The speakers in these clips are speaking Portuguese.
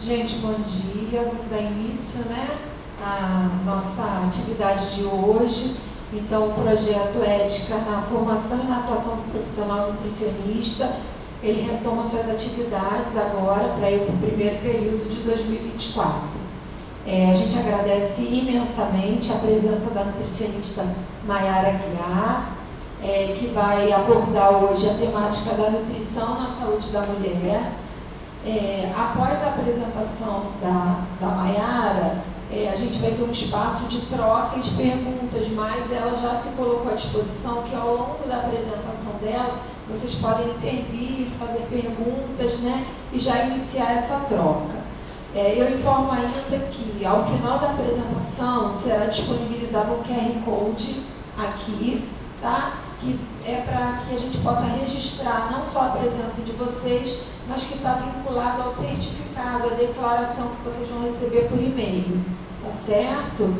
Gente, bom dia. Vamos dar início, né, à nossa atividade de hoje. Então, o projeto Ética na Formação e na Atuação do Profissional Nutricionista, ele retoma suas atividades agora para esse primeiro período de 2024. A gente agradece imensamente a presença da nutricionista Maiara Aguiar, que vai abordar hoje a temática da nutrição na saúde da mulher. Após a apresentação da Maiara, a gente vai ter um espaço de troca e de perguntas, mas ela já se colocou à disposição que ao longo da apresentação dela, vocês podem intervir, fazer perguntas, né, e já iniciar essa troca. Eu informo ainda que ao final da apresentação será disponibilizado um QR Code aqui, tá? Que é para que a gente possa registrar não só a presença de vocês, mas que está vinculado ao certificado, à declaração que vocês vão receber por e-mail, tá certo?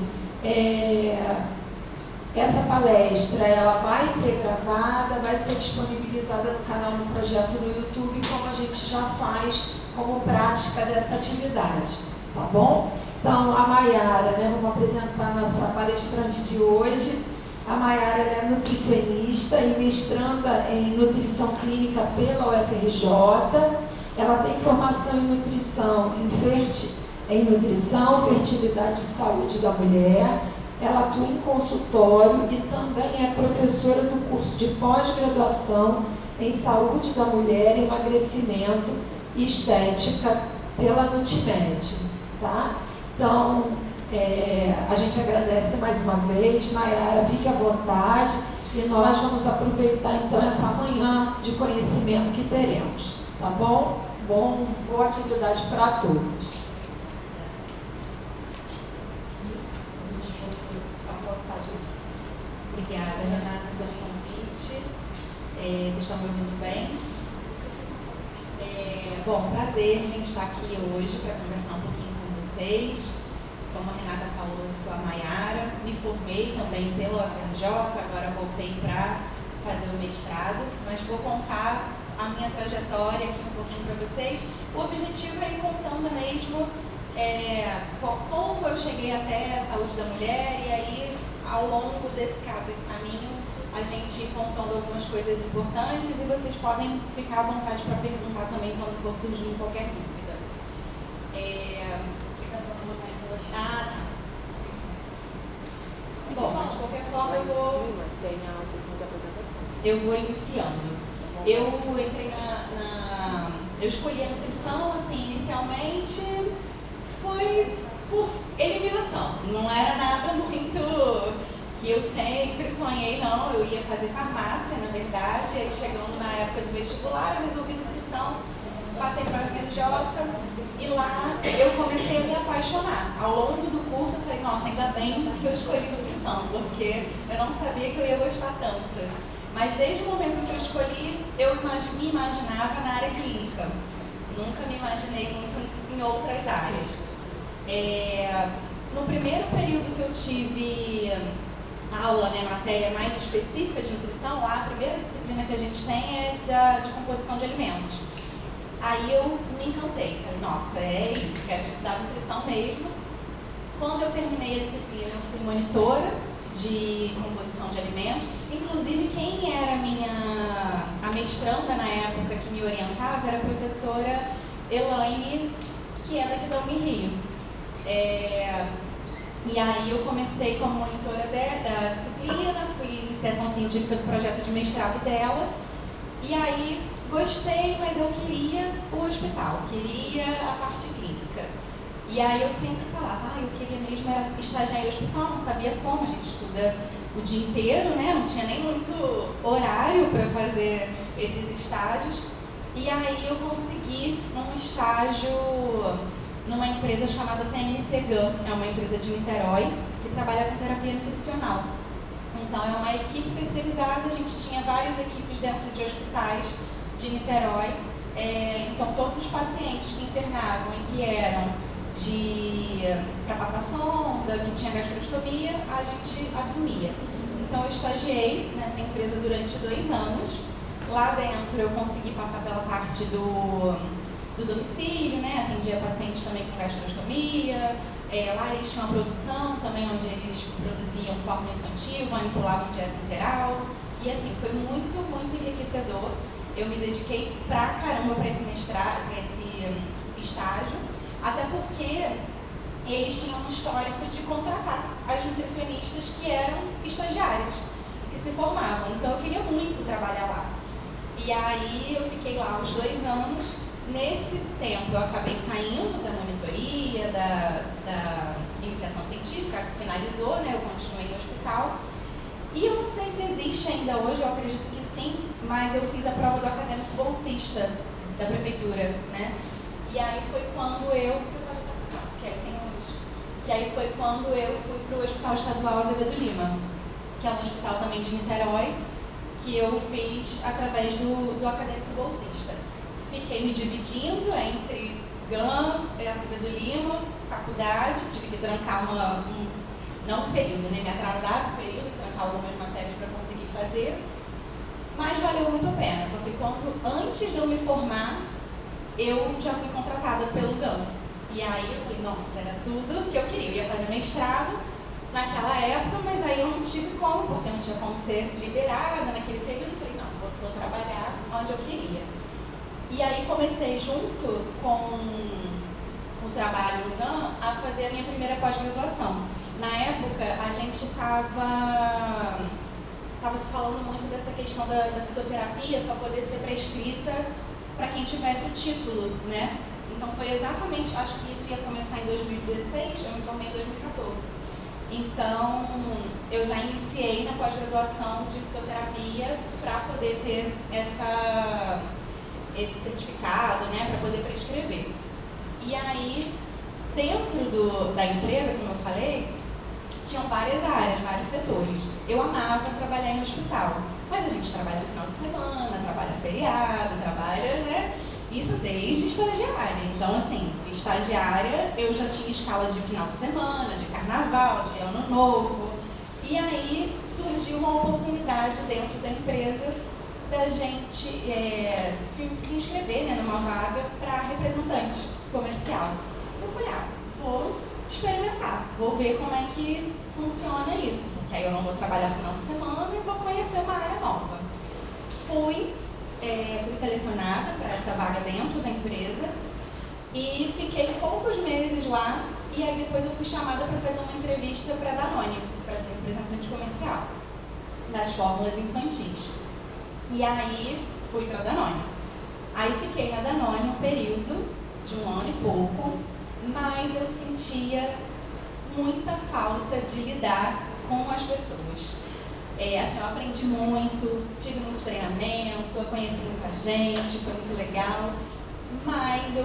Essa palestra, ela vai ser gravada, vai ser disponibilizada no canal do projeto no YouTube, como a gente já faz como prática dessa atividade, tá bom? Então, a Maiara, né, vamos apresentar a nossa palestrante de hoje. A Maiara é nutricionista e mestranda em nutrição clínica pela UFRJ. Ela tem formação em nutrição, fertilidade e saúde da mulher. Ela atua em consultório e também é professora do curso de pós-graduação em saúde da mulher, emagrecimento e estética pela Nutimed, tá? Então, a gente agradece mais uma vez. Maiara, fique à vontade e nós vamos aproveitar então essa manhã de conhecimento que teremos, tá bom? Boa atividade para todos. Obrigada, Renata, pelo convite. Vocês estão me ouvindo bem? Prazer, a gente está aqui hoje para conversar um pouquinho com vocês. Como a Renata falou, eu sou a Maiara, me formei também pela UFRJ, agora voltei para fazer o mestrado, mas vou contar a minha trajetória aqui um pouquinho para vocês. O objetivo é ir contando mesmo como eu cheguei até a saúde da mulher e aí, ao longo desse caminho, a gente contando algumas coisas importantes e vocês podem ficar à vontade para perguntar também quando for surgindo qualquer dúvida. Bom, mas de qualquer forma eu vou iniciando. Eu entrei eu escolhi a nutrição, assim, inicialmente foi por eliminação. Não era nada muito que eu sempre sonhei, não. Eu ia fazer farmácia, na verdade. Aí, chegando na época do vestibular, eu resolvi nutrição. Passei para a UFRJ e lá eu comecei a me apaixonar. Ao longo do curso, eu falei, nossa, ainda bem que eu escolhi nutrição, porque eu não sabia que eu ia gostar tanto. Mas desde o momento que eu escolhi, eu me imaginava na área clínica. Nunca me imaginei muito em outras áreas. No primeiro período que eu tive aula, né, matéria mais específica de nutrição, lá a primeira disciplina que a gente tem é de composição de alimentos. Aí eu me encantei, falei, nossa, é isso, quero estudar nutrição mesmo. Quando eu terminei a disciplina, eu fui monitora de composição de alimentos. Inclusive, quem era a mestranda na época que me orientava era a professora Elaine, que é daqui da Unirio. E aí eu comecei como monitora da disciplina, fui em iniciação científica do projeto de mestrado dela, e aí gostei, mas eu queria o hospital, queria a parte clínica. E aí eu sempre falava, eu queria mesmo era estagiar em hospital, não sabia como, a gente estuda o dia inteiro, né? Não tinha nem muito horário para fazer esses estágios. E aí eu consegui um estágio numa empresa chamada TNC GAN, é uma empresa de Niterói, que trabalha com terapia nutricional. Então é uma equipe terceirizada, a gente tinha várias equipes dentro de hospitais de Niterói. Então todos os pacientes que internavam e que eram para passar sonda, que tinha gastrostomia, a gente assumia. Então eu estagiei nessa empresa durante 2 anos. Lá dentro eu consegui passar pela parte do do domicílio, né? Atendia pacientes também com gastrostomia. Lá eles tinham uma produção também onde eles produziam forma infantil, manipulavam dieta integral. E assim, foi muito, muito enriquecedor. Eu me dediquei pra caramba para esse mestrado, para esse estágio, até porque eles tinham um histórico de contratar as nutricionistas que eram estagiárias, que se formavam. Então eu queria muito trabalhar lá. E aí eu fiquei lá os 2 anos. Nesse tempo eu acabei saindo da monitoria, da iniciação científica, que finalizou, né? Eu continuei no hospital. E eu não sei se existe ainda hoje, eu acredito que sim, mas eu fiz a prova do acadêmico bolsista da prefeitura, né? E aí foi quando você pode até passar, porque aí tem hoje. Que aí foi quando eu fui para o Hospital Estadual Azevedo Lima, que é um hospital também de Niterói, que eu fiz através do acadêmico bolsista. Fiquei me dividindo entre GAM, Azevedo Lima, faculdade, tive que trancar não um período, né? Me atrasar um período e trancar algumas matérias para conseguir fazer. Mas valeu muito a pena, porque antes de eu me formar, eu já fui contratada pelo GAM. E aí eu falei, nossa, era tudo que eu queria. Eu ia fazer mestrado naquela época, mas aí eu não tive como, porque não tinha como ser liberada naquele período. Eu falei, não, vou trabalhar onde eu queria. E aí comecei junto com o trabalho no GAM a fazer a minha primeira pós-graduação. Na época, a gente estava se falando muito dessa questão da fitoterapia só poder ser prescrita para quem tivesse o título, né? Então foi exatamente, acho que isso ia começar em 2016, eu me formei em 2014. Então, eu já iniciei na pós-graduação de fitoterapia para poder ter esse certificado, né, para poder prescrever. E aí, dentro da empresa, como eu falei, tinham várias áreas, vários setores. Eu amava trabalhar em hospital, mas a gente trabalha no final de semana, trabalha feriado, trabalha, né? Isso desde estagiária. Então, assim, estagiária, eu já tinha escala de final de semana, de carnaval, de ano novo. E aí surgiu uma oportunidade dentro da empresa da gente se inscrever, né, numa vaga para representante comercial. Eu falei, vou experimentar, vou ver como é que funciona isso, porque aí eu não vou trabalhar final de semana e vou conhecer uma área nova. Fui selecionada para essa vaga dentro da empresa e fiquei poucos meses lá, e aí depois eu fui chamada para fazer uma entrevista para a Danone, para ser representante comercial das fórmulas infantis. E aí fui para a Danone. Aí fiquei na Danone um período de 1 ano e pouco, mas eu sentia muita falta de lidar com as pessoas. Assim, eu aprendi muito, tive muito treinamento, eu conheci muita gente, foi muito legal, mas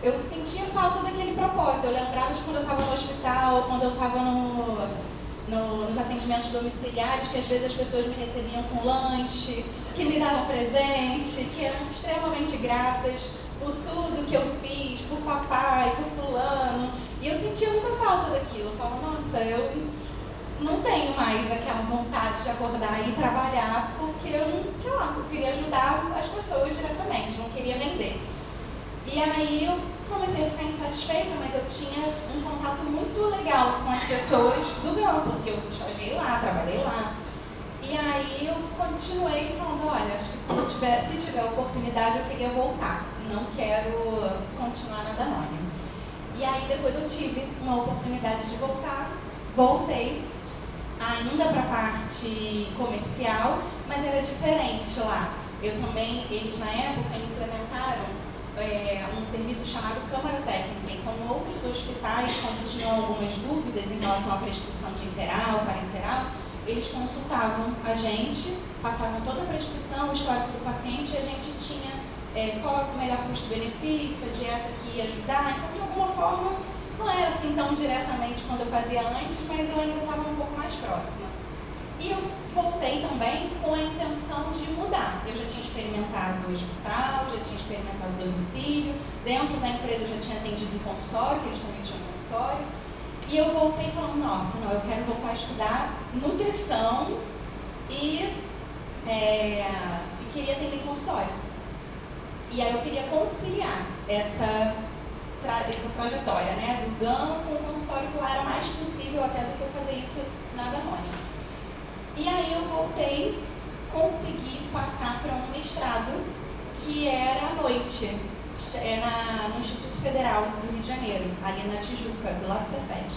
eu sentia falta daquele propósito. Eu lembrava de quando eu estava no hospital, quando eu estava nos atendimentos domiciliares, que às vezes as pessoas me recebiam com lanche, que me davam presente, que eram extremamente gratas por tudo que eu fiz, por papai, por fulano, e eu sentia muita falta daquilo. Eu falava, nossa, eu não tenho mais aquela vontade de acordar e trabalhar, porque eu não, sei lá, eu queria ajudar as pessoas diretamente, não queria vender. E aí eu comecei a ficar insatisfeita, mas eu tinha um contato muito legal com as pessoas do GAM, porque eu estagiei lá, trabalhei lá. E aí eu continuei falando, olha, acho que se tiver oportunidade eu queria voltar, não quero continuar na Danone. E aí depois eu tive uma oportunidade de voltar, voltei, ainda para a parte comercial, mas era diferente lá. Eles na época implementaram um serviço chamado Câmara Técnica. Então, outros hospitais, quando tinham algumas dúvidas em relação à prescrição de interal, parenteral, eles consultavam a gente, passavam toda a prescrição, o histórico do paciente, e a gente tinha qual é o melhor custo-benefício, a dieta que ia ajudar. Então, de alguma forma, não era assim tão diretamente quando eu fazia antes, mas eu ainda estava um pouco mais próxima. E eu voltei também com a intenção de mudar. Eu já tinha experimentado o hospital, já tinha experimentado o domicílio, dentro da empresa eu já tinha atendido em consultório, que eles também tinham consultório. E eu voltei falando, nossa, não, eu quero voltar a estudar nutrição e queria atender em consultório. E aí eu queria conciliar essa trajetória, né, do GAM com o consultório, que lá era mais possível até do que eu fazer isso na Danone. E aí eu voltei, consegui passar para um mestrado que era à noite, no Instituto Federal do Rio de Janeiro, ali na Tijuca, do lado do Cefet.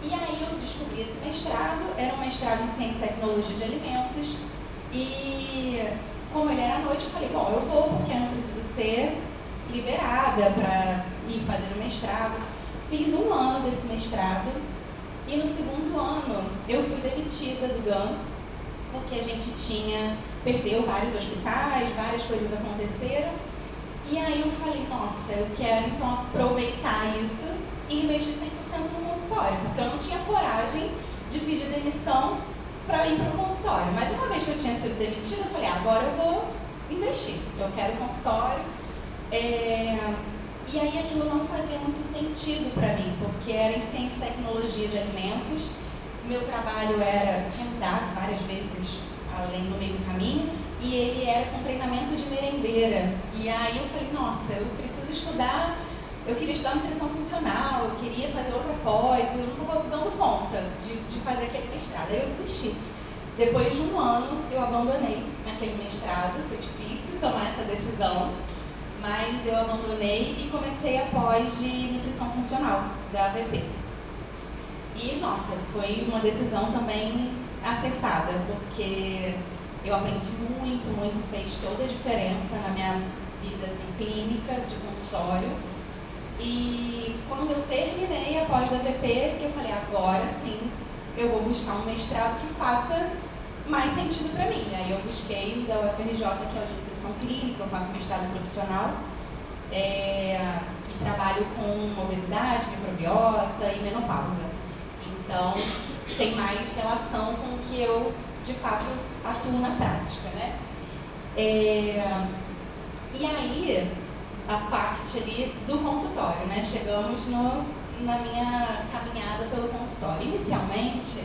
E aí eu descobri esse mestrado, era um mestrado em Ciência e Tecnologia de Alimentos, e como ele era à noite, eu falei, bom, eu vou porque eu não preciso ser liberada para ir fazer o mestrado. Fiz 1 ano desse mestrado e no 2º ano eu fui demitida do GAM, porque a gente perdeu vários hospitais, várias coisas aconteceram. E aí eu falei, nossa, eu quero então aproveitar isso e investir 100% no consultório, porque eu não tinha coragem de pedir demissão para ir para o consultório. Mas uma vez que eu tinha sido demitida, eu falei, agora eu vou investir, eu quero consultório. E aí aquilo não fazia muito sentido para mim, porque era em Ciência e Tecnologia de Alimentos, meu trabalho tinha mudado várias vezes além no meio do caminho, e ele era com treinamento de merendeira. E aí eu falei, nossa, eu preciso estudar, eu queria estudar nutrição funcional, eu queria fazer outra pós, eu não estava dando conta de fazer aquele mestrado. Aí eu desisti. Depois de 1 ano, eu abandonei aquele mestrado, foi difícil tomar essa decisão, mas eu abandonei e comecei a pós de nutrição funcional, da AVP. E, nossa, foi uma decisão também acertada, porque eu aprendi muito, fez toda a diferença na minha vida assim, clínica, de consultório. E quando eu terminei a pós da AVP, que eu falei, agora sim, eu vou buscar um mestrado que faça mais sentido para mim. Aí eu busquei o da UFRJ, que é o de nutrição clínica, eu faço mestrado profissional, e trabalho com obesidade, microbiota e menopausa. Então, tem mais relação com o que eu, de fato, atuo na prática, né? E aí, a parte ali do consultório, né? Chegamos na minha caminhada pelo consultório. Inicialmente,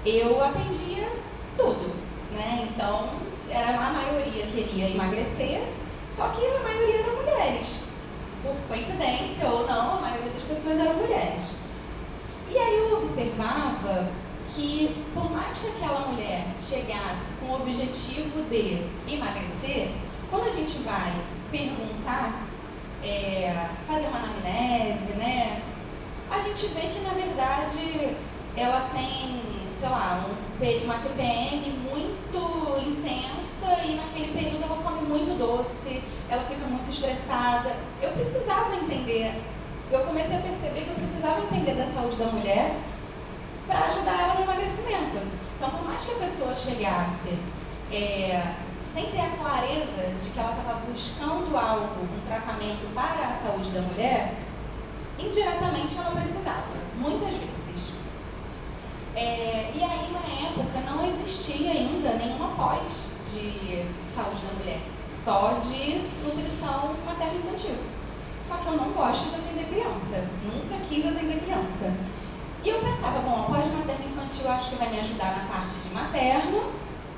eu atendia tudo, né? Então, a maioria queria emagrecer, só que a maioria eram mulheres. Por coincidência ou não, a maioria das pessoas eram mulheres. E aí eu observava que, por mais que aquela mulher chegasse com o objetivo de emagrecer, quando a gente vai perguntar, fazer uma anamnese, né, a gente vê que, na verdade, ela tem, sei lá, uma TPM muito intensa e naquele período ela come muito doce, ela fica muito estressada. Eu precisava entender, eu comecei a perceber que eu precisava entender da saúde da mulher para ajudar ela no emagrecimento. Então, por mais que a pessoa chegasse sem ter a clareza de que ela estava buscando algo, um tratamento para a saúde da mulher, indiretamente ela precisava, muitas vezes. E aí, na época, não existia ainda nenhuma pós de saúde da mulher, só de nutrição materno-infantil. Só que eu não gosto de atender criança, nunca quis atender criança. E eu pensava, bom, a pós de materno-infantil eu acho que vai me ajudar na parte de materno,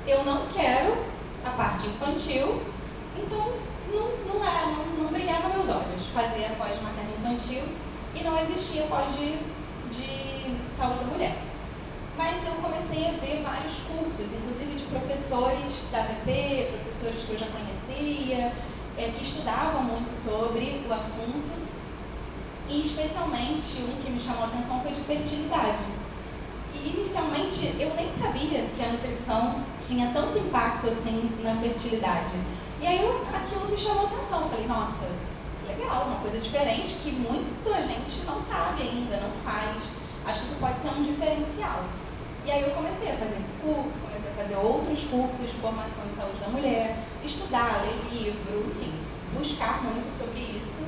eu não quero a parte infantil, então não brilhava meus olhos fazer a pós de materno-infantil e não existia pós de saúde da mulher. Mas eu comecei a ver vários cursos, inclusive de professores da AVP, professores que eu já conhecia, que estudavam muito sobre o assunto, e especialmente um que me chamou a atenção foi de fertilidade. E inicialmente eu nem sabia que a nutrição tinha tanto impacto assim na fertilidade. E aí aquilo me chamou a atenção, eu falei, nossa, legal, uma coisa diferente que muita gente não sabe ainda, não faz. Acho que isso pode ser um diferencial. E aí eu comecei a fazer esse curso, comecei a fazer outros cursos de formação em saúde da mulher, estudar, ler livro, enfim, buscar muito sobre isso.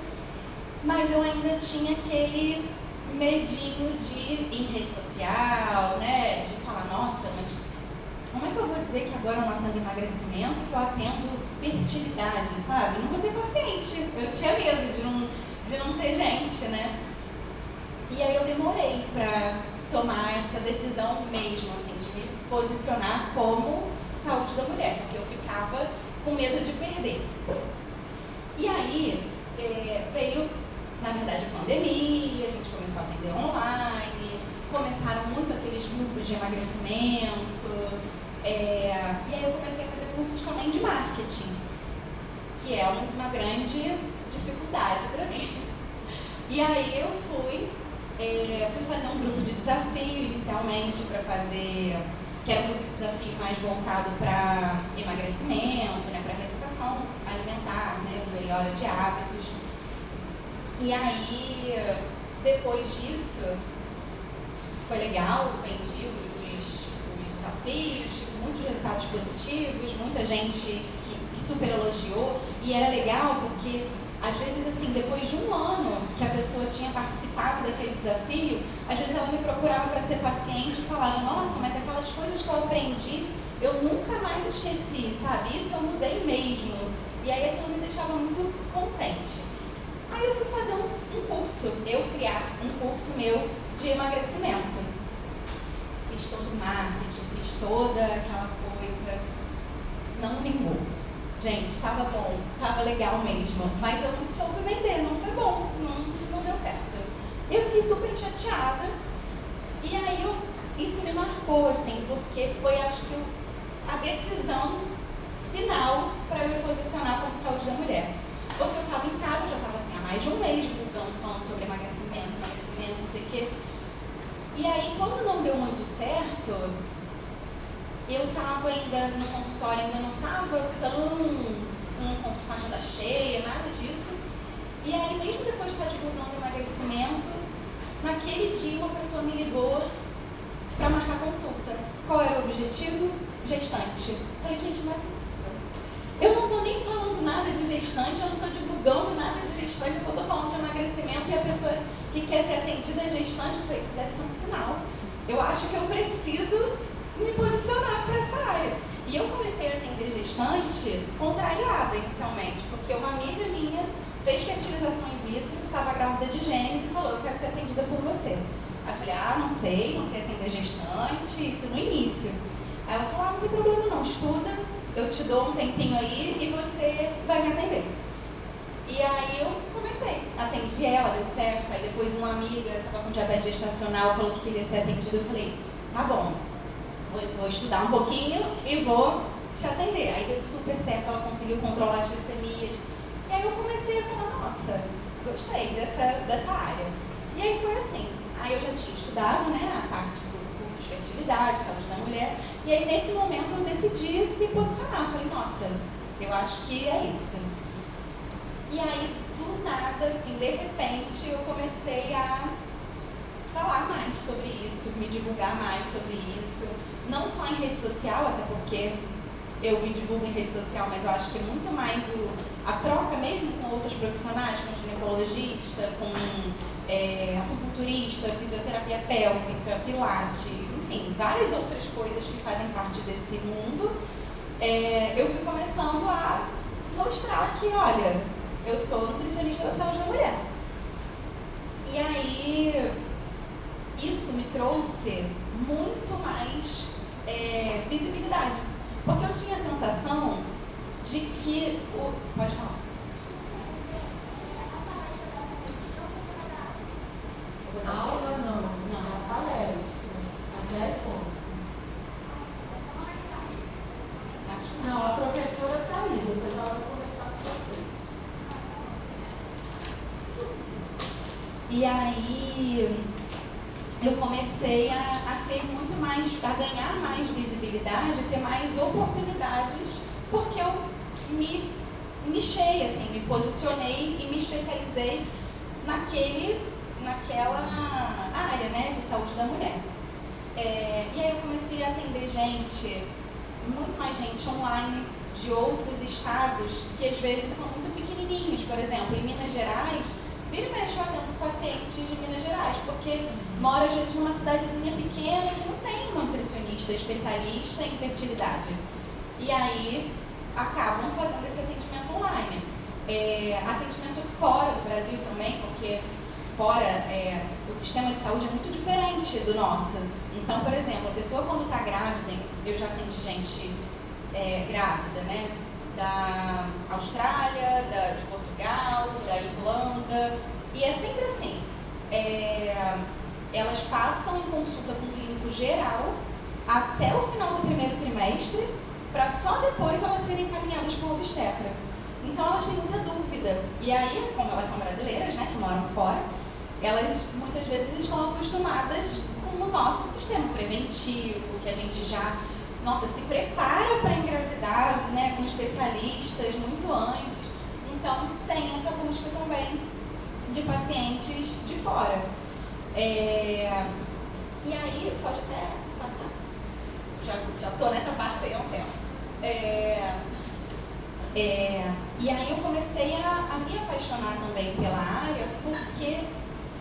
Mas eu ainda tinha aquele medinho de ir em rede social, né, de falar, nossa, mas como é que eu vou dizer que agora eu não atendo emagrecimento, que eu atendo fertilidade, sabe? Não vou ter paciente, eu tinha medo de não ter gente, né? E aí eu demorei para tomar essa decisão mesmo, assim, de me posicionar como saúde da mulher, porque eu ficava com medo de perder. pandemia, a gente começou a atender online, começaram muito aqueles grupos de emagrecimento, e aí eu comecei a fazer cursos também de marketing, que é uma grande dificuldade para mim. E aí eu fui fazer um grupo de desafio inicialmente para fazer, que era um grupo de desafio mais voltado para emagrecimento, né, para reeducação alimentar, né, melhora de hábitos. E aí, depois disso, foi legal, vendi os desafios, tive muitos resultados positivos, muita gente que super elogiou, e era legal porque às vezes, assim, depois de um ano que a pessoa tinha participado daquele desafio, às vezes ela me procurava para ser paciente e falava, nossa, mas aquelas coisas que eu aprendi, eu nunca mais esqueci, sabe? Isso eu mudei mesmo. E aí aquilo me deixava muito contente. Aí eu fui fazer um curso, criar um curso meu de emagrecimento. Fiz todo o marketing, fiz toda aquela coisa. Não vingou. Gente, estava bom, estava legal mesmo, mas eu não soube vender, não foi bom, não deu certo. Eu fiquei super chateada e aí isso me marcou, assim, porque foi, acho que, a decisão final para eu me posicionar como saúde da mulher. Porque eu estava em casa, eu já estava assim, há mais de um mês divulgando, falando sobre emagrecimento, não sei o quê. E aí, quando não deu muito certo, eu estava ainda no consultório, ainda não estava tão com a agenda cheia, nada disso. E aí, mesmo depois de estar divulgando emagrecimento, naquele dia uma pessoa me ligou para marcar consulta. Qual era o objetivo? Gestante. Falei, gente, não é possível. Eu não estou nem falando nada de gestante, eu não estou divulgando nada de gestante, eu só estou falando de emagrecimento e a pessoa que quer ser atendida é gestante. Eu falei, isso deve ser um sinal. Eu acho que eu preciso me posicionar para essa área. E eu comecei a atender gestante contrariada inicialmente, porque uma amiga minha fez fertilização in vitro, estava grávida de gêmeos e falou, eu quero ser atendida por você. Aí eu falei, não sei atender gestante, isso no início. Aí ela falou, não tem problema não, estuda, eu te dou um tempinho aí e você vai me atender. E aí eu comecei, atendi ela, deu certo. Aí depois uma amiga estava com diabetes gestacional, falou que queria ser atendida, eu falei, tá bom, vou estudar um pouquinho e vou te atender. Aí deu super certo, ela conseguiu controlar as glicemias. E aí eu comecei a falar, nossa, gostei dessa área. E aí foi assim, aí eu já tinha estudado, né, a parte do curso de fertilidade, saúde da mulher, e aí nesse momento eu decidi me posicionar. Falei, nossa, eu acho que é isso. E aí, do nada, assim, de repente, eu comecei a falar mais sobre isso, me divulgar mais sobre isso, não só em rede social, até porque eu me divulgo em rede social, mas eu acho que é muito mais a troca mesmo com outros profissionais, com ginecologista, com acupunturista, fisioterapia pélvica, pilates, enfim, várias outras coisas que fazem parte desse mundo. Eu fui começando a mostrar que, olha, eu sou nutricionista da saúde da mulher. E aí, isso me trouxe muito mais visibilidade. Porque eu tinha a sensação de que... Pode falar. Aula não, palestra. Às 10 horas. Não, a professora está aí, depois ela vai conversar com você. E aí eu comecei a ter muito mais, a ganhar mais visibilidade, ter mais oportunidades, porque eu me nichei, assim, me posicionei e me especializei naquela área, né, de saúde da mulher. E aí eu comecei a atender muito mais gente online de outros estados que às vezes são muito pequenininhos. Por exemplo, em Minas Gerais, vira e mexe eu atendo pacientes de Minas Gerais, porque mora às vezes numa cidadezinha pequena que não tem uma nutricionista especialista em fertilidade. E aí acabam fazendo esse atendimento online. Atendimento fora do Brasil também, porque fora o sistema de saúde é muito diferente do nosso. Então, por exemplo, a pessoa quando está grávida, eu já atendi gente grávida, né? Da Austrália, de Portugal, da Irlanda, e é sempre assim, elas passam em consulta com o clínico geral até o final do primeiro trimestre, para só depois elas serem encaminhadas para o obstetra. Então elas têm muita dúvida. E aí, como elas são brasileiras, né, que moram fora, elas muitas vezes estão acostumadas com o nosso sistema preventivo, que a gente já, se prepara para engravidar, né, com especialistas muito antes. Então tem essa busca também de pacientes de fora. E aí, pode até passar. Já estou nessa parte aí há um tempo. E aí eu comecei a me apaixonar também pela área, porque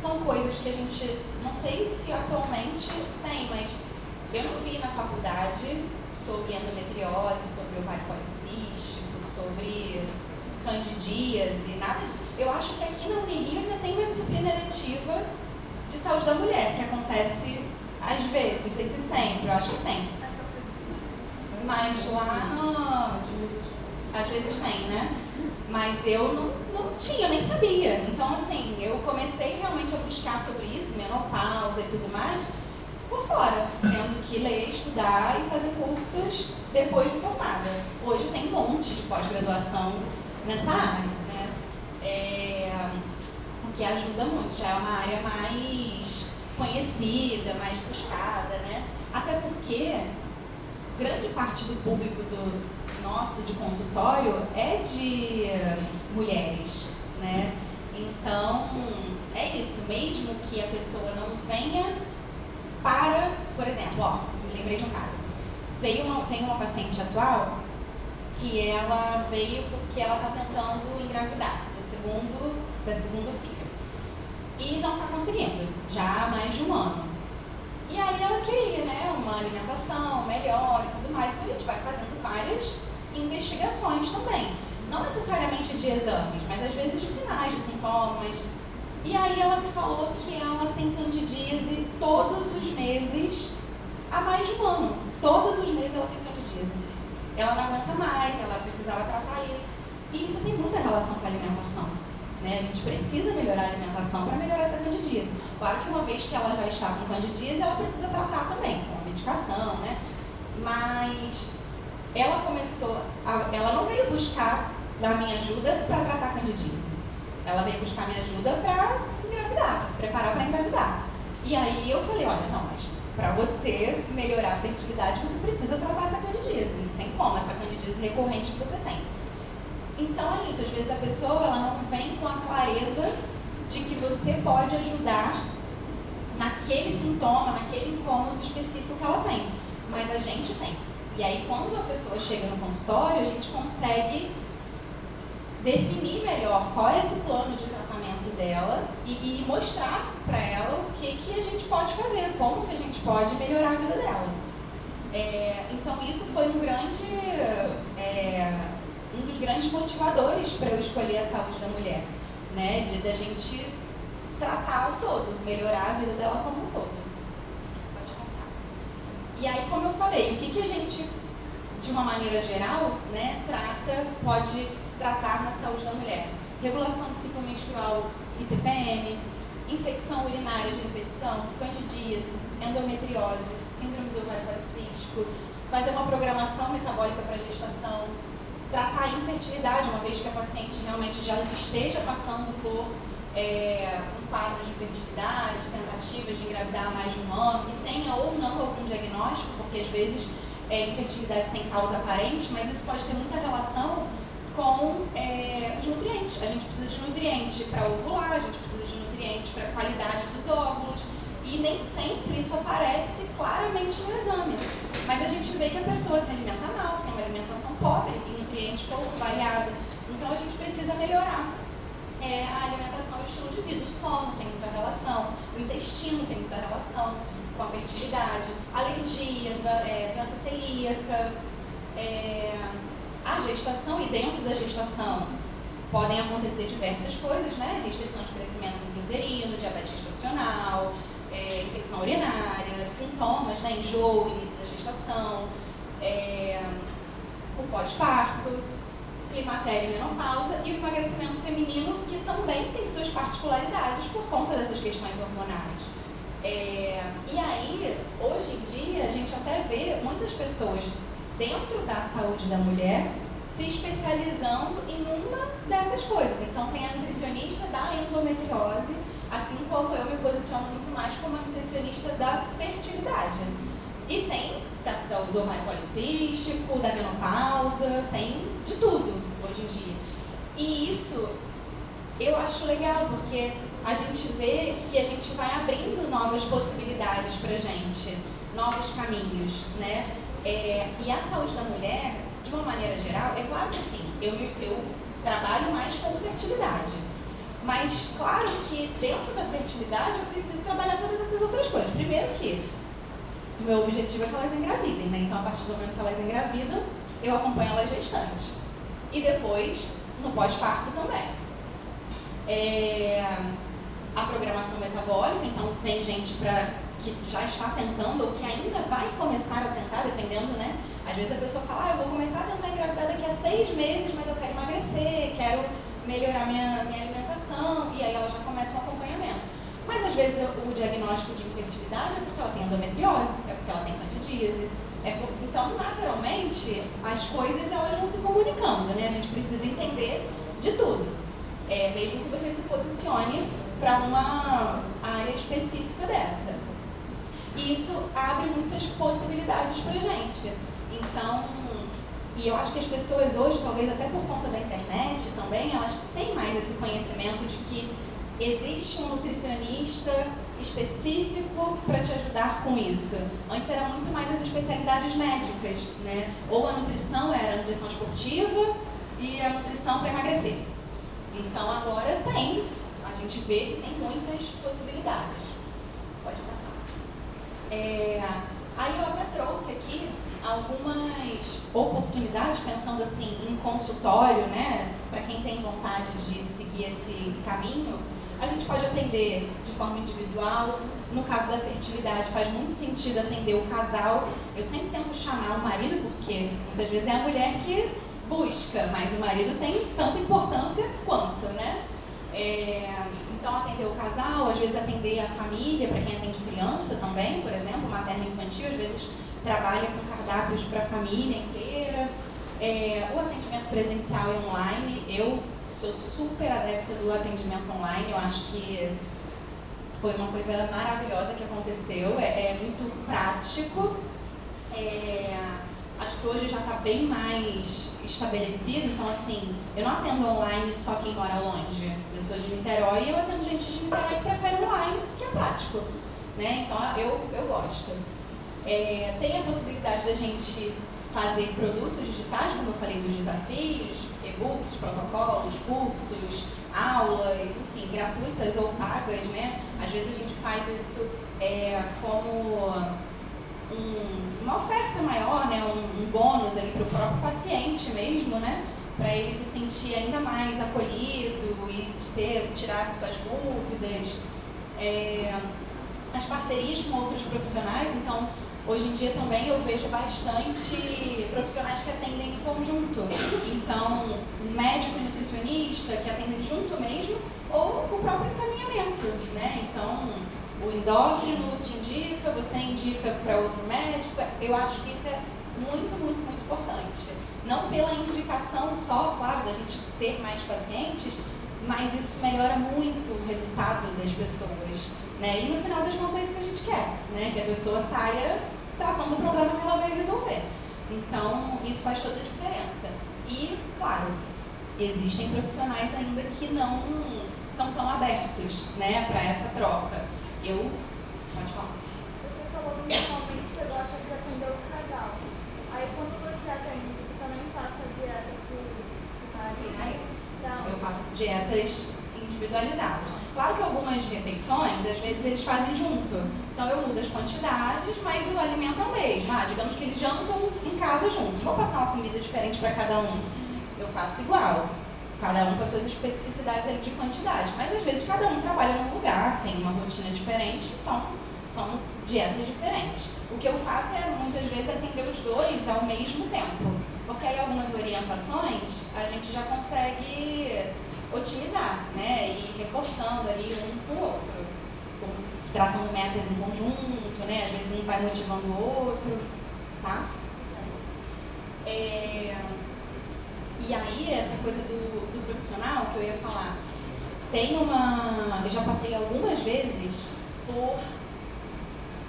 são coisas que a gente, não sei se atualmente tem, mas eu não vi na faculdade sobre endometriose, sobre ovário policístico, sobre candidíase, nada disso. Eu acho que aqui na Unirio ainda tem uma disciplina eletiva de saúde da mulher, que acontece às vezes, não sei se sempre, eu acho que tem. Mas lá às vezes tem, né? Mas eu não tinha, eu nem sabia. Então, assim, eu comecei realmente a buscar sobre isso, menopausa e tudo mais, por fora, tendo que ler, estudar e fazer cursos depois de formada. Hoje tem um monte de pós-graduação nessa área, né? O que ajuda muito, já é uma área mais conhecida, mais buscada, né? Até porque grande parte do público nosso de consultório é de mulheres, né? Então, é isso, mesmo que a pessoa não venha para, por exemplo, me lembrei de um caso. Tem uma paciente atual que ela veio porque ela está tentando engravidar da segunda filha. E não está conseguindo, já há mais de um ano. E aí ela queria, né, uma alimentação melhor e tudo mais. Então a gente vai fazendo várias investigações também. Não necessariamente de exames, mas às vezes de sinais, de sintomas. E aí ela me falou que ela tem candidíase todos os meses há mais de um ano. Todos os meses ela tem candidíase. Ela não aguenta mais, ela precisava tratar isso. E isso tem muita relação com a alimentação, né? A gente precisa melhorar a alimentação para melhorar essa candidíase. Claro que uma vez que ela já está com candidíase, ela precisa tratar também, com a medicação, né? Mas ela não veio buscar a minha ajuda para tratar a candidíase. Ela veio buscar a minha ajuda para engravidar, para se preparar para engravidar. E aí eu falei, olha, não, mas para você melhorar a fertilidade, você precisa tratar essa candidíase. Não tem como, essa candidíase recorrente que você tem. Então é isso, às vezes a pessoa ela não vem com a clareza de que você pode ajudar naquele sintoma, naquele incômodo específico que ela tem. Mas a gente tem. E aí quando a pessoa chega no consultório, a gente consegue definir melhor qual é esse plano de tratamento dela e mostrar para ela o que a gente pode fazer, como que a gente pode melhorar a vida dela. Então isso foi um dos grandes motivadores para eu escolher a saúde da mulher, né? Da gente tratar o todo, melhorar a vida dela como um todo. Pode passar. E aí, como eu falei, o que a gente, de uma maneira geral, né, pode tratar na saúde da mulher? Regulação do ciclo menstrual e TPM, infecção urinária de repetição, candidíase, endometriose, síndrome do ovário policístico, fazer uma programação metabólica para gestação, tratar a infertilidade, uma vez que a paciente realmente já esteja passando por um quadro de infertilidade, tentativas de engravidar há mais de um ano, que tenha ou não algum diagnóstico, porque às vezes é infertilidade sem causa aparente, mas isso pode ter muita relação com os nutrientes. A gente precisa de nutriente para ovular, a gente precisa de nutriente para a qualidade dos óvulos, e nem sempre isso aparece claramente no exame. Mas a gente vê que a pessoa se alimenta mal, tem uma alimentação pobre, em nutrientes pouco variada. Então a gente precisa melhorar a alimentação e o estilo de vida. O sono tem muita relação, o intestino tem muita relação com a fertilidade, alergia, doença celíaca, a gestação, e dentro da gestação podem acontecer diversas coisas, né? Restrição de crescimento intrauterino, diabetes gestacional, infecção urinária, sintomas, né? Enjoo, início da gestação, o pós-parto, climatério e menopausa, e o emagrecimento feminino, que também tem suas particularidades por conta dessas questões hormonais. E aí, hoje em dia, a gente até vê muitas pessoas dentro da saúde da mulher se especializando em uma dessas coisas. Então, tem a nutricionista da endometriose, assim como eu me posiciono muito mais como a nutricionista da fertilidade. E tem do ovário policístico, da menopausa, tem de tudo hoje em dia. E isso eu acho legal, porque a gente vê que a gente vai abrindo novas possibilidades pra gente, novos caminhos, né? E a saúde da mulher, de uma maneira geral, é claro que assim, eu trabalho mais com fertilidade. Mas, claro que dentro da fertilidade eu preciso trabalhar todas essas outras coisas. Primeiro que o meu objetivo é que elas engravidem, né? Então, a partir do momento que elas engravidam, eu acompanho elas gestantes. E depois, no pós-parto também. A programação metabólica, então tem gente que já está tentando ou que ainda vai começar a tentar, dependendo, né? Às vezes a pessoa fala, eu vou começar a tentar engravidar daqui a 6 meses, mas eu quero emagrecer, quero melhorar minha alimentação, e aí ela já começa um acompanhamento. Mas às vezes o diagnóstico de infertilidade é porque ela tem endometriose, é porque ela tem candidíase, então naturalmente as coisas elas vão se comunicando, né? A gente precisa entender de tudo, mesmo que você se posicione para uma área específica dessa. E isso abre muitas possibilidades para a gente. Então, e eu acho que as pessoas hoje, talvez até por conta da internet também, elas têm mais esse conhecimento de que existe um nutricionista específico para te ajudar com isso. Antes era muito mais as especialidades médicas, né? Ou a nutrição era a nutrição esportiva e a nutrição para emagrecer. Então agora a gente vê que tem muitas possibilidades. Pode passar. Aí eu até trouxe aqui algumas oportunidades, pensando assim em consultório, né? Para quem tem vontade de seguir esse caminho, a gente pode atender de forma individual. No caso da fertilidade, faz muito sentido atender o casal. Eu sempre tento chamar o marido, porque muitas vezes é a mulher que busca, mas o marido tem tanta importância quanto, né? Então, atender o casal, às vezes atender a família, para quem atende criança também, por exemplo, materno-infantil, às vezes trabalha com cardápios para a família inteira. O atendimento presencial e online, eu sou super adepta do atendimento online, eu acho que foi uma coisa maravilhosa que aconteceu, é muito prático, acho que hoje já está bem mais estabelecido, então assim, eu não atendo online só quem mora longe, eu sou de Niterói e eu atendo gente de Niterói que prefere online, que é prático, né? Então eu gosto. Tem a possibilidade da gente fazer produtos digitais, como eu falei, dos desafios, e-books, protocolos, cursos, aulas, enfim, gratuitas ou pagas, né? Às vezes a gente faz isso como uma oferta maior, né? Um bônus ali para o próprio paciente mesmo, né? Para ele se sentir ainda mais acolhido e tirar suas dúvidas. As parcerias com outros profissionais, então, hoje em dia também eu vejo bastante profissionais que atendem em conjunto. Então, médico e nutricionista que atendem junto mesmo, ou o próprio encaminhamento, né? Então, o endócrino te indica, você indica para outro médico. Eu acho que isso é muito, muito, muito importante. Não pela indicação só, claro, da gente ter mais pacientes, mas isso melhora muito o resultado das pessoas, né? E no final das contas é isso que a gente quer, né? Que a pessoa saia tratando o problema que ela veio resolver. Então, isso faz toda a diferença. E, claro, existem profissionais ainda que não são tão abertos, né, para essa troca. Pode falar. Você falou que normalmente você gosta de atender o casal. Aí quando você atende, você também passa dieta pro marido? Eu faço dietas individualizadas. Claro que algumas refeições, às vezes eles fazem junto. Então eu mudo as quantidades, mas o alimento é o mesmo. Digamos que eles jantam em casa juntos. Não vou passar uma comida diferente para cada um. Eu faço igual. Cada um com as suas especificidades ali de quantidade. Mas às vezes cada um trabalha num lugar, tem uma rotina diferente, então são dietas diferentes. O que eu faço é muitas vezes atender os dois ao mesmo tempo. Porque aí algumas orientações a gente já consegue otimizar, né? reforçando ali um com o outro, traçando metas em conjunto, né? Às vezes um vai motivando o outro, tá? E aí, essa coisa do profissional que eu ia falar, eu já passei algumas vezes por...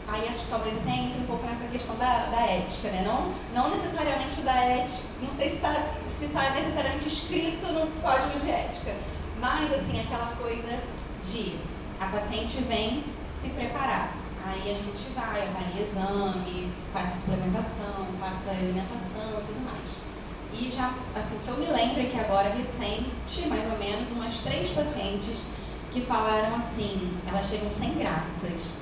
Aí acho que talvez até entre um pouco nessa questão da ética, né? Não necessariamente da ética, não sei se está necessariamente escrito no código de ética, mas assim, aquela coisa de a paciente vem se preparar. Aí a gente vai, avalia exame, faz a suplementação, faz a alimentação e tudo mais. E já, assim, que eu me lembro que agora, recente, mais ou menos, umas 3 pacientes que falaram assim, elas chegam sem graças.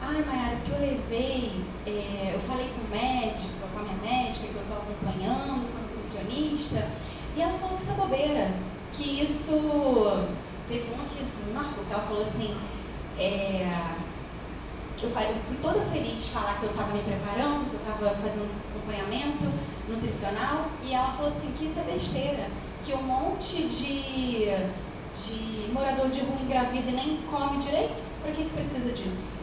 Ai, Mayara, porque eu levei, eu falei com o médico, com a minha médica, que eu estou acompanhando, com a nutricionista, e ela falou que isso é bobeira, que isso... Teve uma que assim, me marcou, que ela falou assim, eu fui toda feliz de falar que eu estava me preparando, que eu estava fazendo acompanhamento nutricional, e ela falou assim, que isso é besteira, que um monte de morador de rua engravida e nem come direito, para que precisa disso?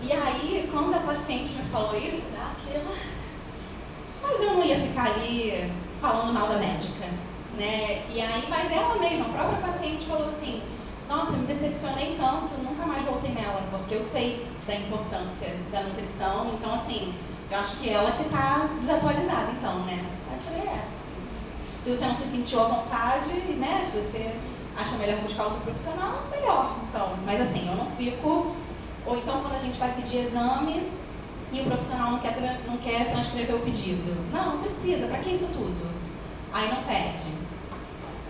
E aí, quando a paciente me falou isso, dá aquela... Mas eu não ia ficar ali falando mal da médica, né? E aí, mas ela mesma, a própria paciente falou assim, nossa, eu me decepcionei tanto, nunca mais voltei nela, porque eu sei da importância da nutrição, então assim, eu acho que ela que está desatualizada, então, né? Aí eu falei, se você não se sentiu à vontade, né? Se você acha melhor buscar outro profissional, melhor. Então, mas assim, eu não fico... Ou então, quando a gente vai pedir exame e o profissional não quer transcrever o pedido. Não precisa, para que isso tudo? Aí não pede.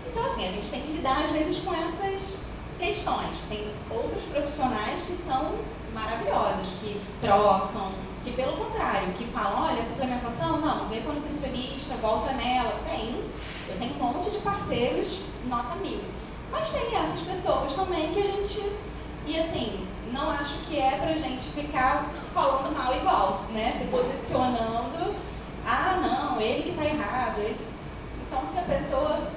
Então, assim, a gente tem que lidar, às vezes, com essas questões. Tem outros profissionais que são maravilhosos, que trocam, que, pelo contrário, que falam, olha, suplementação, não, vê com a nutricionista, volta nela. Eu tenho um monte de parceiros, nota 1000. Mas tem essas pessoas também que a gente... E, assim... Não acho que é pra gente ficar falando mal igual, né? Se posicionando, não, ele que tá errado. Então, se a pessoa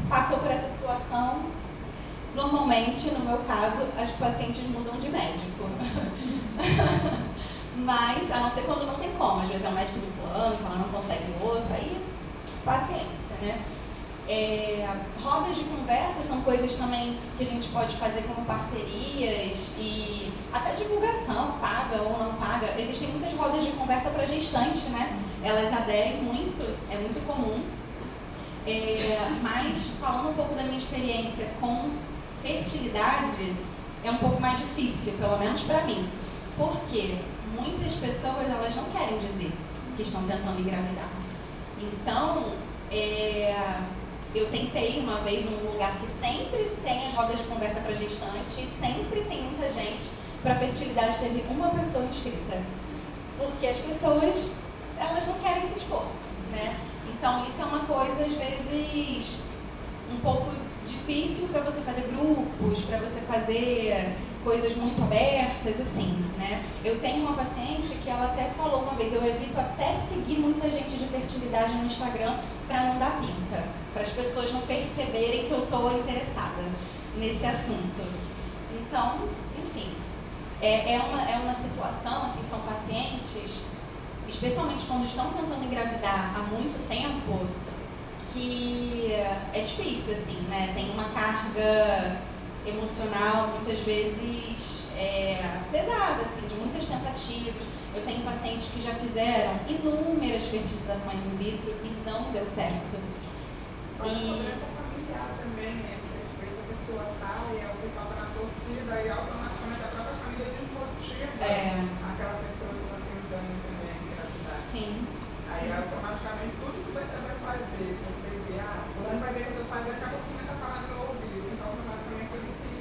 passou por essa situação, normalmente, no meu caso, as pacientes mudam de médico. Mas, a não ser quando não tem como, às vezes é um médico do plano, que ela não consegue outro, aí paciência, né? Rodas de conversa são coisas também que a gente pode fazer como parcerias e até divulgação, paga ou não paga. Existem muitas rodas de conversa para gestante, né? Elas aderem muito, é muito comum. Mas falando um pouco da minha experiência com fertilidade, é um pouco mais difícil, pelo menos para mim. Porque muitas pessoas, elas não querem dizer que estão tentando engravidar. Então, eu tentei uma vez um lugar que sempre tem as rodas de conversa para gestante e sempre tem muita gente. Para fertilidade teve uma pessoa inscrita, porque as pessoas, elas não querem se expor, né? Então isso é uma coisa, às vezes, um pouco difícil para você fazer grupos, para você fazer coisas muito abertas, assim, né? Eu tenho uma paciente que ela até falou uma vez, eu evito até seguir muita gente de fertilidade no Instagram para não dar pinta, para as pessoas não perceberem que eu estou interessada nesse assunto. Então, enfim, é uma situação, assim, são pacientes, especialmente quando estão tentando engravidar há muito tempo, que é difícil, assim, né? Tem uma carga emocional, muitas vezes, pesada, assim, de muitas tentativas. Eu tenho pacientes que já fizeram inúmeras fertilizações in vitro e não deu certo. Mas familiar também, né? Porque às vezes a pessoa tá e o pessoal tá na torcida e automaticamente a própria família desmotiva aquela pessoa que está tentando também engravidar. Sim. Aí automaticamente tudo que você vai fazer, você fulano vai ver o que eu fazer, acaba que começa a falar no meu ouvido. Então automaticamente ele se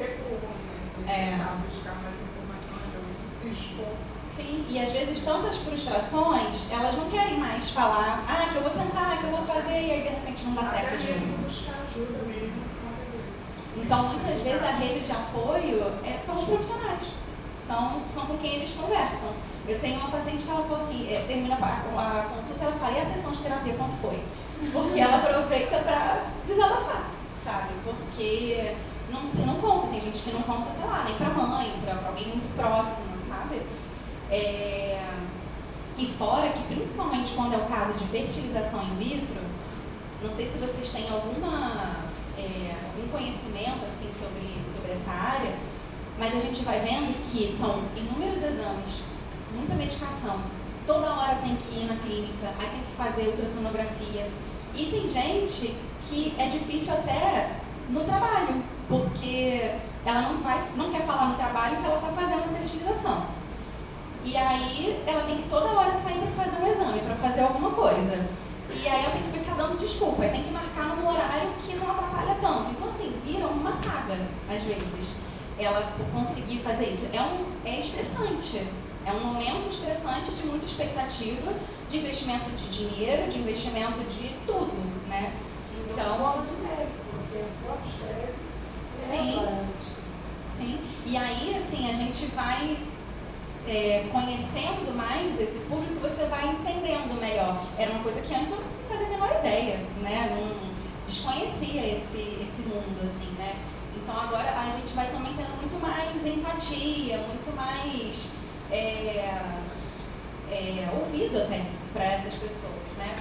recua, né? Buscar mais informações, se expor. Sim, e às vezes tantas frustrações, elas não querem mais falar, que eu vou tentar, que eu vou fazer, e aí de repente não dá certo de novo. Buscar ajuda mesmo. Então, muitas vezes a rede de apoio são os profissionais, são com quem eles conversam. Eu tenho uma paciente que ela falou assim, termina a consulta e ela fala, e a sessão de terapia, quanto foi? Porque ela aproveita para desabafar, sabe? porque não conta, tem gente que não conta, sei lá, nem pra mãe, pra alguém muito próximo, sabe? E fora que, principalmente quando é o caso de fertilização in vitro, não sei se vocês têm algum conhecimento assim, sobre essa área, mas a gente vai vendo que são inúmeros exames, muita medicação, toda hora tem que ir na clínica, aí tem que fazer ultrassonografia. E tem gente que é difícil até no trabalho, porque ela não quer falar no trabalho que ela está fazendo a fertilização. E aí ela tem que toda hora sair para fazer um exame, para fazer alguma coisa. E aí ela tem que ficar dando desculpa, aí tem que marcar num horário que não atrapalha tanto. Então assim, vira uma saga, às vezes, ela conseguir fazer isso. É estressante, é um momento estressante de muita expectativa, de investimento de dinheiro, de investimento de tudo, né? Então, porque o próprio estresse sim. E aí, assim, a gente vai conhecendo mais esse público, você vai entendendo melhor. Era uma coisa que antes eu não fazia a menor ideia, né? Não desconhecia esse mundo, assim, né? Então agora a gente vai também tendo muito mais empatia, muito mais ouvido até para essas pessoas, né?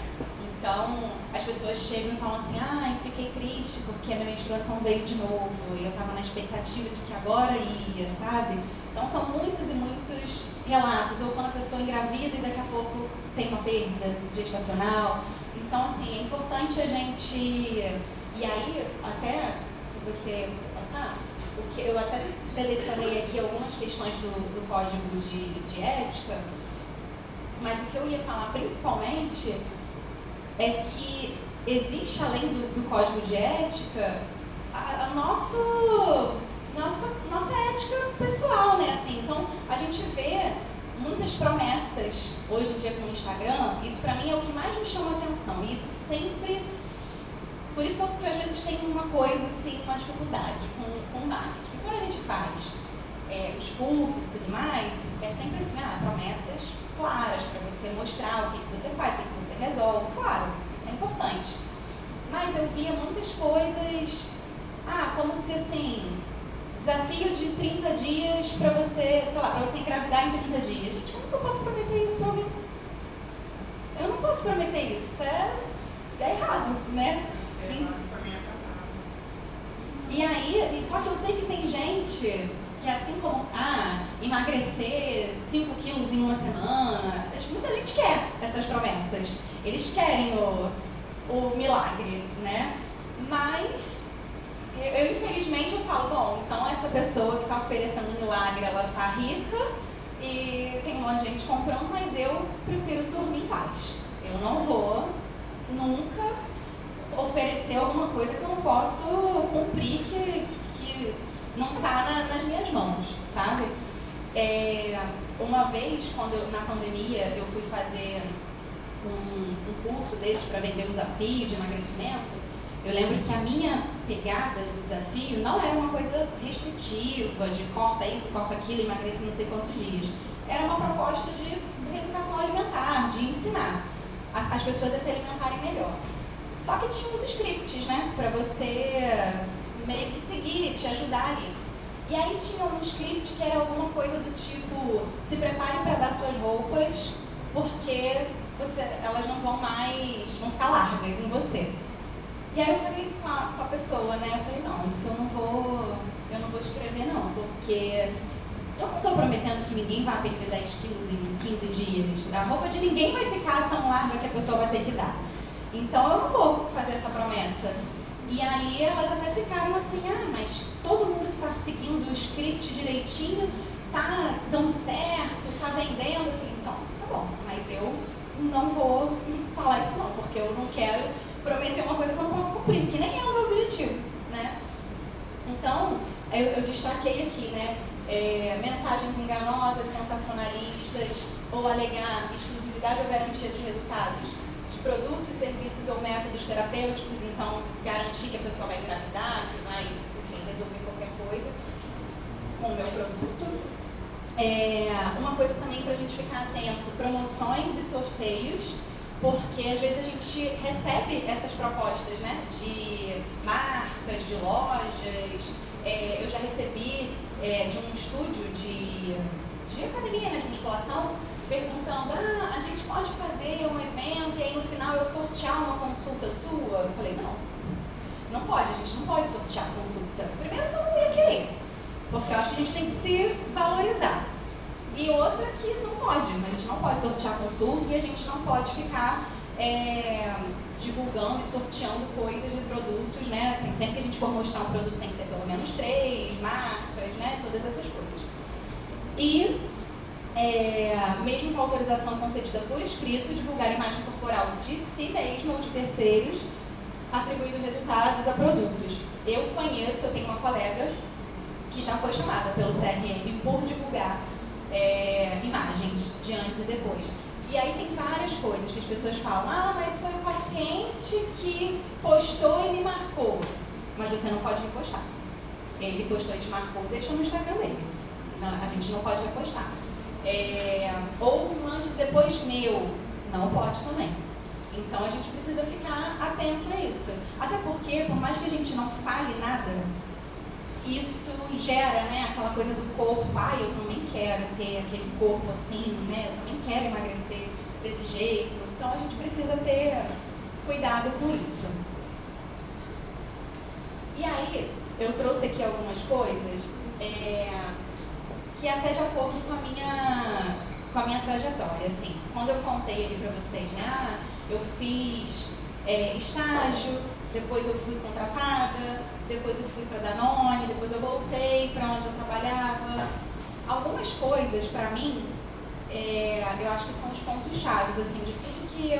Então as pessoas chegam e falam assim, fiquei triste porque a minha menstruação veio de novo e eu estava na expectativa de que agora ia, sabe? Então são muitos e muitos relatos, ou quando a pessoa engravida e daqui a pouco tem uma perda gestacional. Então assim, é importante a gente, e aí até se você passar, o que eu até selecionei aqui algumas questões do código de ética, mas o que eu ia falar principalmente é que existe, além do código de ética, a nossa ética pessoal, né? Assim, então, a gente vê muitas promessas hoje em dia com o Instagram. Isso, pra mim, é o que mais me chama a atenção. E isso sempre... Por isso que eu, às vezes, tenho uma coisa, assim, uma dificuldade com o marketing. Quando a gente faz os cursos e tudo mais, é sempre assim, promessas claras para você mostrar o que você faz, o que você resolve. Claro, isso é importante. Mas eu via muitas coisas, como se assim, desafio de 30 dias para você, sei lá, para você engravidar em 30 dias. Gente, como que eu posso prometer isso para alguém? Eu não posso prometer isso, isso é errado, né? E aí, só que eu sei que tem gente que assim como, emagrecer 5 quilos em uma semana, muita gente quer essas promessas. Eles querem o milagre, né? Mas, eu infelizmente eu falo, bom, então essa pessoa que está oferecendo o milagre, ela está rica e tem um monte de gente comprando, mas eu prefiro dormir em paz. Eu não vou nunca oferecer alguma coisa que eu não posso cumprir, que não está nas minhas mãos, sabe? Uma vez, na pandemia, eu fui fazer um curso desses para vender um desafio de emagrecimento. Eu lembro que a minha pegada do desafio não era uma coisa restritiva, de corta isso, corta aquilo, emagrece não sei quantos dias. Era uma proposta de reeducação alimentar, de ensinar as pessoas a se alimentarem melhor. Só que tinha uns scripts, né, para você meio que seguir, te ajudar ali. E aí tinha um script que era alguma coisa do tipo, se prepare para dar suas roupas, porque elas não vão ficar largas em você. E aí eu falei com a pessoa, né, eu falei, não, isso eu não vou escrever não, porque eu não estou prometendo que ninguém vai perder 10 quilos em 15 dias. A roupa de ninguém vai ficar tão larga que a pessoa vai ter que dar. Então eu não vou fazer essa promessa. E aí elas até ficaram assim, mas todo mundo que está seguindo o script direitinho tá dando certo, tá vendendo. Eu falei, então, tá bom, mas eu não vou falar isso não, porque eu não quero prometer uma coisa que eu não posso cumprir, que nem é o meu objetivo, né? Então, eu destaquei aqui, né, mensagens enganosas, sensacionalistas, ou alegar exclusividade ou garantia de resultados de produtos, serviços ou métodos terapêuticos, então garantir que a pessoa vai engravidar, que vai, enfim, resolver qualquer coisa com o meu produto. Uma coisa também para a gente ficar atento, promoções e sorteios, porque às vezes a gente recebe essas propostas, né, de marcas, marcas, de lojas. Eu já recebi de um estúdio de academia, né, de musculação, perguntando, a gente pode fazer um evento e aí no final eu sortear uma consulta sua? Eu falei, não pode, a gente não pode sortear consulta. Primeiro que eu não ia querer, porque eu acho que a gente tem que se valorizar. E outra que não pode, a gente não pode sortear consulta e a gente não pode ficar divulgando e sorteando coisas de produtos, né? Assim, sempre que a gente for mostrar um produto tem que ter pelo menos 3 marcas, né? Todas essas coisas. E, mesmo com a autorização concedida por escrito, divulgar a imagem corporal de si mesmo ou de terceiros, atribuindo resultados a produtos. Eu tenho uma colega que já foi chamada pelo CRM por divulgar imagens de antes e depois. E aí tem várias coisas que as pessoas falam, mas foi o paciente que postou e me marcou. Mas você não pode repostar. Ele postou e te marcou, deixa no Instagram dele. A gente não pode repostar. Houve um antes e depois meu, não pode também. Então a gente precisa ficar atento a isso. Até porque, por mais que a gente não fale nada, isso gera, né, aquela coisa do corpo. Eu também quero ter aquele corpo assim, né? Eu também quero emagrecer desse jeito. Então a gente precisa ter cuidado com isso. E aí, eu trouxe aqui algumas coisas que até de acordo com a minha trajetória, assim. Quando eu contei ali pra vocês, né? Eu fiz estágio, depois eu fui contratada, depois eu fui para Danone, depois eu voltei para onde eu trabalhava. Algumas coisas, para mim, eu acho que são os pontos chaves, assim, de tudo que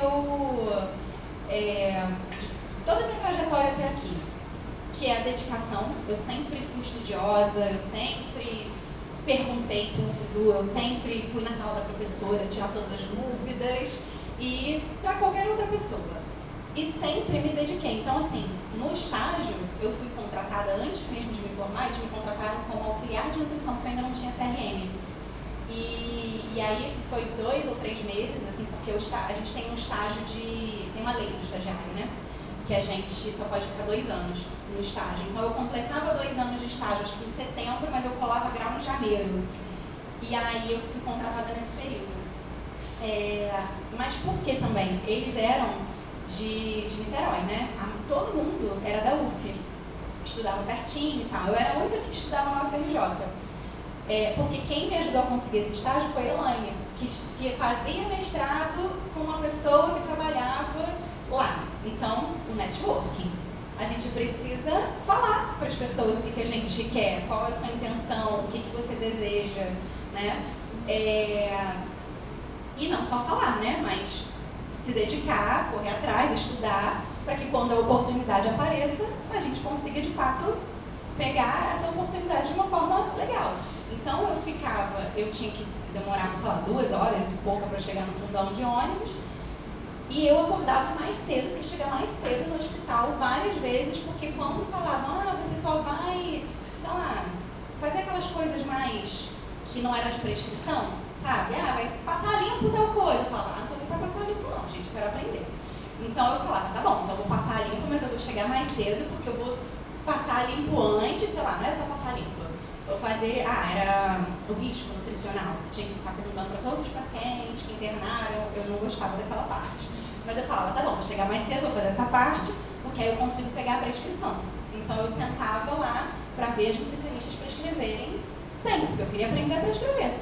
de toda a minha trajetória até aqui, que é a dedicação. Eu sempre fui estudiosa, eu sempre perguntei tudo, eu sempre fui na sala da professora tirar todas as dúvidas e para qualquer outra pessoa. E sempre me dediquei. Então, assim, no estágio, eu fui contratada antes mesmo de me formar, eles me contrataram como auxiliar de nutrição, porque eu ainda não tinha CRM. E aí foi 2 ou 3 meses, assim, porque a gente tem um estágio tem uma lei do estagiário, né? Que a gente só pode ficar 2 anos no estágio. Então eu completava 2 anos de estágio, acho que em setembro, mas eu colava grau em janeiro. E aí eu fui contratada nesse período. Mas por que também? Eles eram de Niterói, né? Todo mundo era da UF, estudava pertinho e tal. Eu era a única que estudava na UFRJ. Porque quem me ajudou a conseguir esse estágio foi a Elaine, que fazia mestrado com uma pessoa que trabalhava lá. Então, o networking. A gente precisa falar para as pessoas o que a gente quer, qual é a sua intenção, o que você deseja, né? E não só falar, né? Mas se dedicar, correr atrás, estudar, para que quando a oportunidade apareça, a gente consiga de fato pegar essa oportunidade de uma forma legal. Então eu tinha que demorar, sei lá, 2 horas e pouca para chegar no fundão de ônibus, e eu acordava mais cedo para chegar mais cedo no hospital várias vezes, porque quando falavam, você só vai, sei lá, fazer aquelas coisas mais que não era de prescrição, sabe? Vai passar limpo tal coisa. Eu falava, não tô nem para passar limpo não, gente, eu quero aprender. Então eu falava, tá bom, então eu vou passar limpo, mas eu vou chegar mais cedo, porque eu vou passar limpo antes, sei lá, não é só passar limpo. Eu fazer, era o risco nutricional, que tinha que ficar perguntando para todos os pacientes que internaram, eu não gostava daquela parte. Mas eu falava, tá bom, vou chegar mais cedo, vou fazer essa parte, porque aí eu consigo pegar a prescrição. Então eu sentava lá para ver as nutricionistas prescreverem sempre, porque eu queria aprender a prescrever.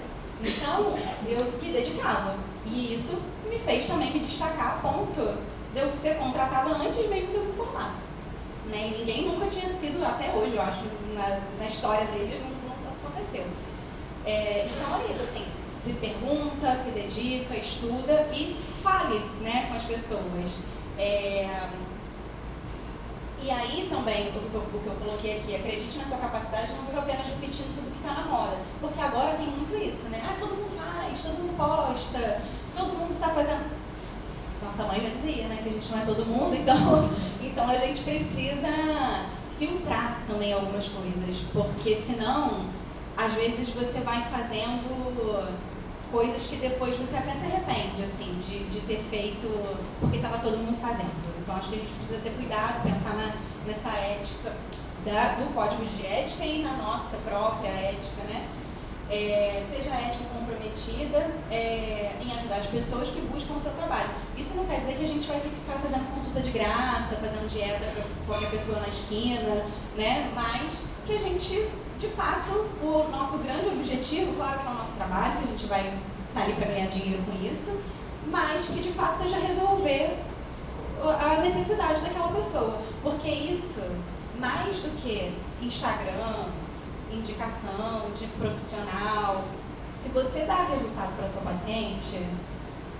Então eu me dedicava. E isso me fez também me destacar a ponto de eu ser contratada antes mesmo de eu me formar. Né? E ninguém nunca tinha sido, até hoje, eu acho, na história deles, não aconteceu. Então é isso, assim, se pergunta, se dedica, estuda e fale, né, com as pessoas. E aí também, o que eu coloquei aqui, acredite na sua capacidade, não fica apenas repetindo tudo que está na moda. Porque agora tem muito isso, né? Todo mundo faz, todo mundo posta, todo mundo está fazendo... Nossa mãe já dizia, né, que a gente não é todo mundo, então a gente precisa filtrar também algumas coisas, porque senão, às vezes você vai fazendo coisas que depois você até se arrepende, assim, de ter feito, porque estava todo mundo fazendo. Então acho que a gente precisa ter cuidado, pensar nessa ética do código de ética e na nossa própria ética, né? Seja a ética comprometida em ajudar as pessoas que buscam o seu trabalho. Isso não quer dizer que a gente vai ter que ficar fazendo consulta de graça, fazendo dieta para qualquer pessoa na esquina, né? Mas que a gente, de fato, o nosso grande objetivo, claro que é o nosso trabalho, que a gente vai estar ali para ganhar dinheiro com isso, mas que de fato seja resolver a necessidade daquela pessoa. Porque isso, mais do que Instagram, indicação de profissional, se você dá resultado para sua paciente,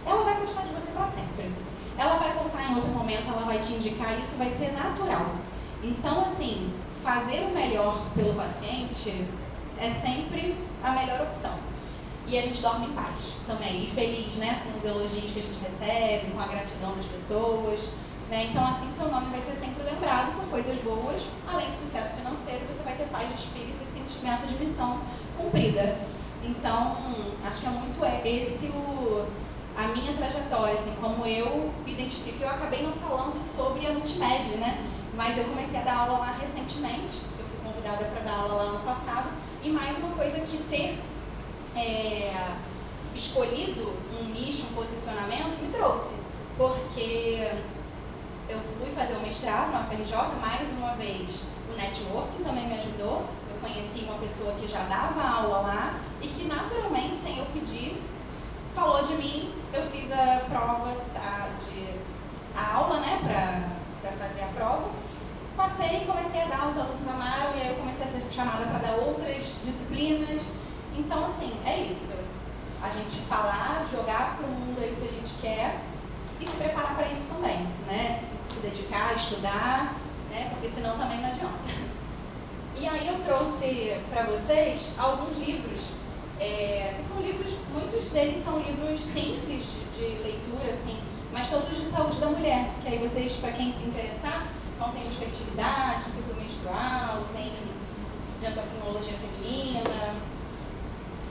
ela vai continuar de você para sempre. Ela vai voltar em outro momento, ela vai te indicar, isso vai ser natural. Então, assim, fazer o melhor pelo paciente é sempre a melhor opção. E a gente dorme em paz também, e feliz, né, com os elogios que a gente recebe, com a gratidão das pessoas, né? Então, assim, seu nome vai ser sempre lembrado por coisas boas, além de sucesso financeiro, você vai ter paz de espírito e sentimento de missão cumprida. Então, acho que é muito esse a minha trajetória, assim, como eu identifico. Eu acabei não falando sobre a Multimed, né? Mas eu comecei a dar aula lá recentemente, eu fui convidada para dar aula lá no passado, e mais uma coisa que ter escolhido um nicho, um posicionamento, me trouxe, porque eu fui fazer o mestrado na UFRJ, mais uma vez o networking também me ajudou. Eu conheci uma pessoa que já dava aula lá e que naturalmente, sem eu pedir, falou de mim. Eu fiz a prova, a aula, né, para fazer a prova. Passei e comecei a dar, os alunos amaram, e aí eu comecei a ser chamada para dar outras disciplinas. Então, assim, é isso. A gente falar, jogar para o mundo aí o que a gente quer e se preparar para isso também, né? Se dedicar, estudar, né? Porque senão também não adianta. E aí eu trouxe para vocês alguns livros, que são livros, muitos deles são livros simples de leitura, assim, mas todos de saúde da mulher, que aí vocês, para quem se interessar, então tem de fertilidade, ciclo menstrual, tem de endocrinologia feminina,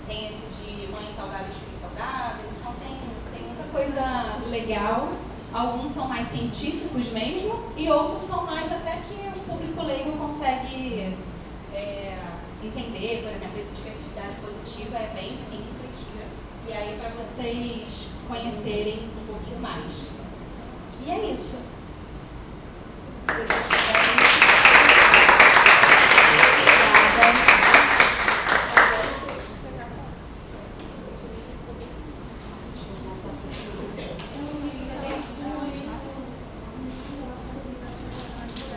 tem esse de mães saudáveis, filhos saudáveis, então tem muita coisa legal. Alguns são mais científicos mesmo, e outros são mais até que o público leigo consegue entender. Por exemplo, esse de fertilidade positiva é bem simples, e aí para vocês conhecerem um pouquinho mais. E é isso. Se vocês tiverem...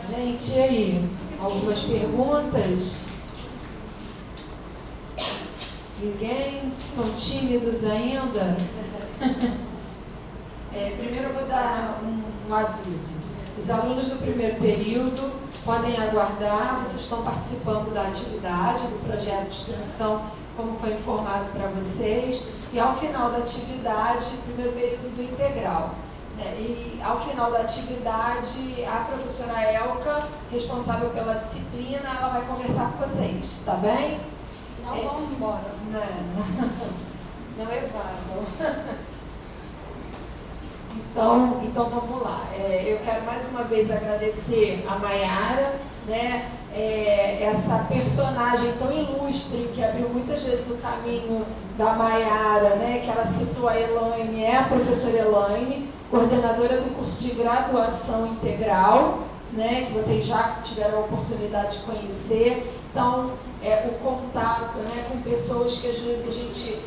Gente, e aí? Algumas perguntas? Ninguém? Estão tímidos ainda? Primeiro eu vou dar um aviso. Os alunos do primeiro período podem aguardar, vocês estão participando da atividade, do projeto de extensão, como foi informado para vocês, e ao final da atividade, primeiro período do integral. E ao final da atividade, a professora Elka, responsável pela disciplina, ela vai conversar com vocês, tá bem? Não vamos embora. Não evadam. Então vamos lá. Eu quero mais uma vez agradecer a Maiara, né? Essa personagem tão ilustre que abriu muitas vezes o caminho da Maiara, né? Que ela citou a Elaine, a professora Elaine, coordenadora do curso de graduação integral, né? Que vocês já tiveram a oportunidade de conhecer. Então, o contato, né, com pessoas que às vezes a gente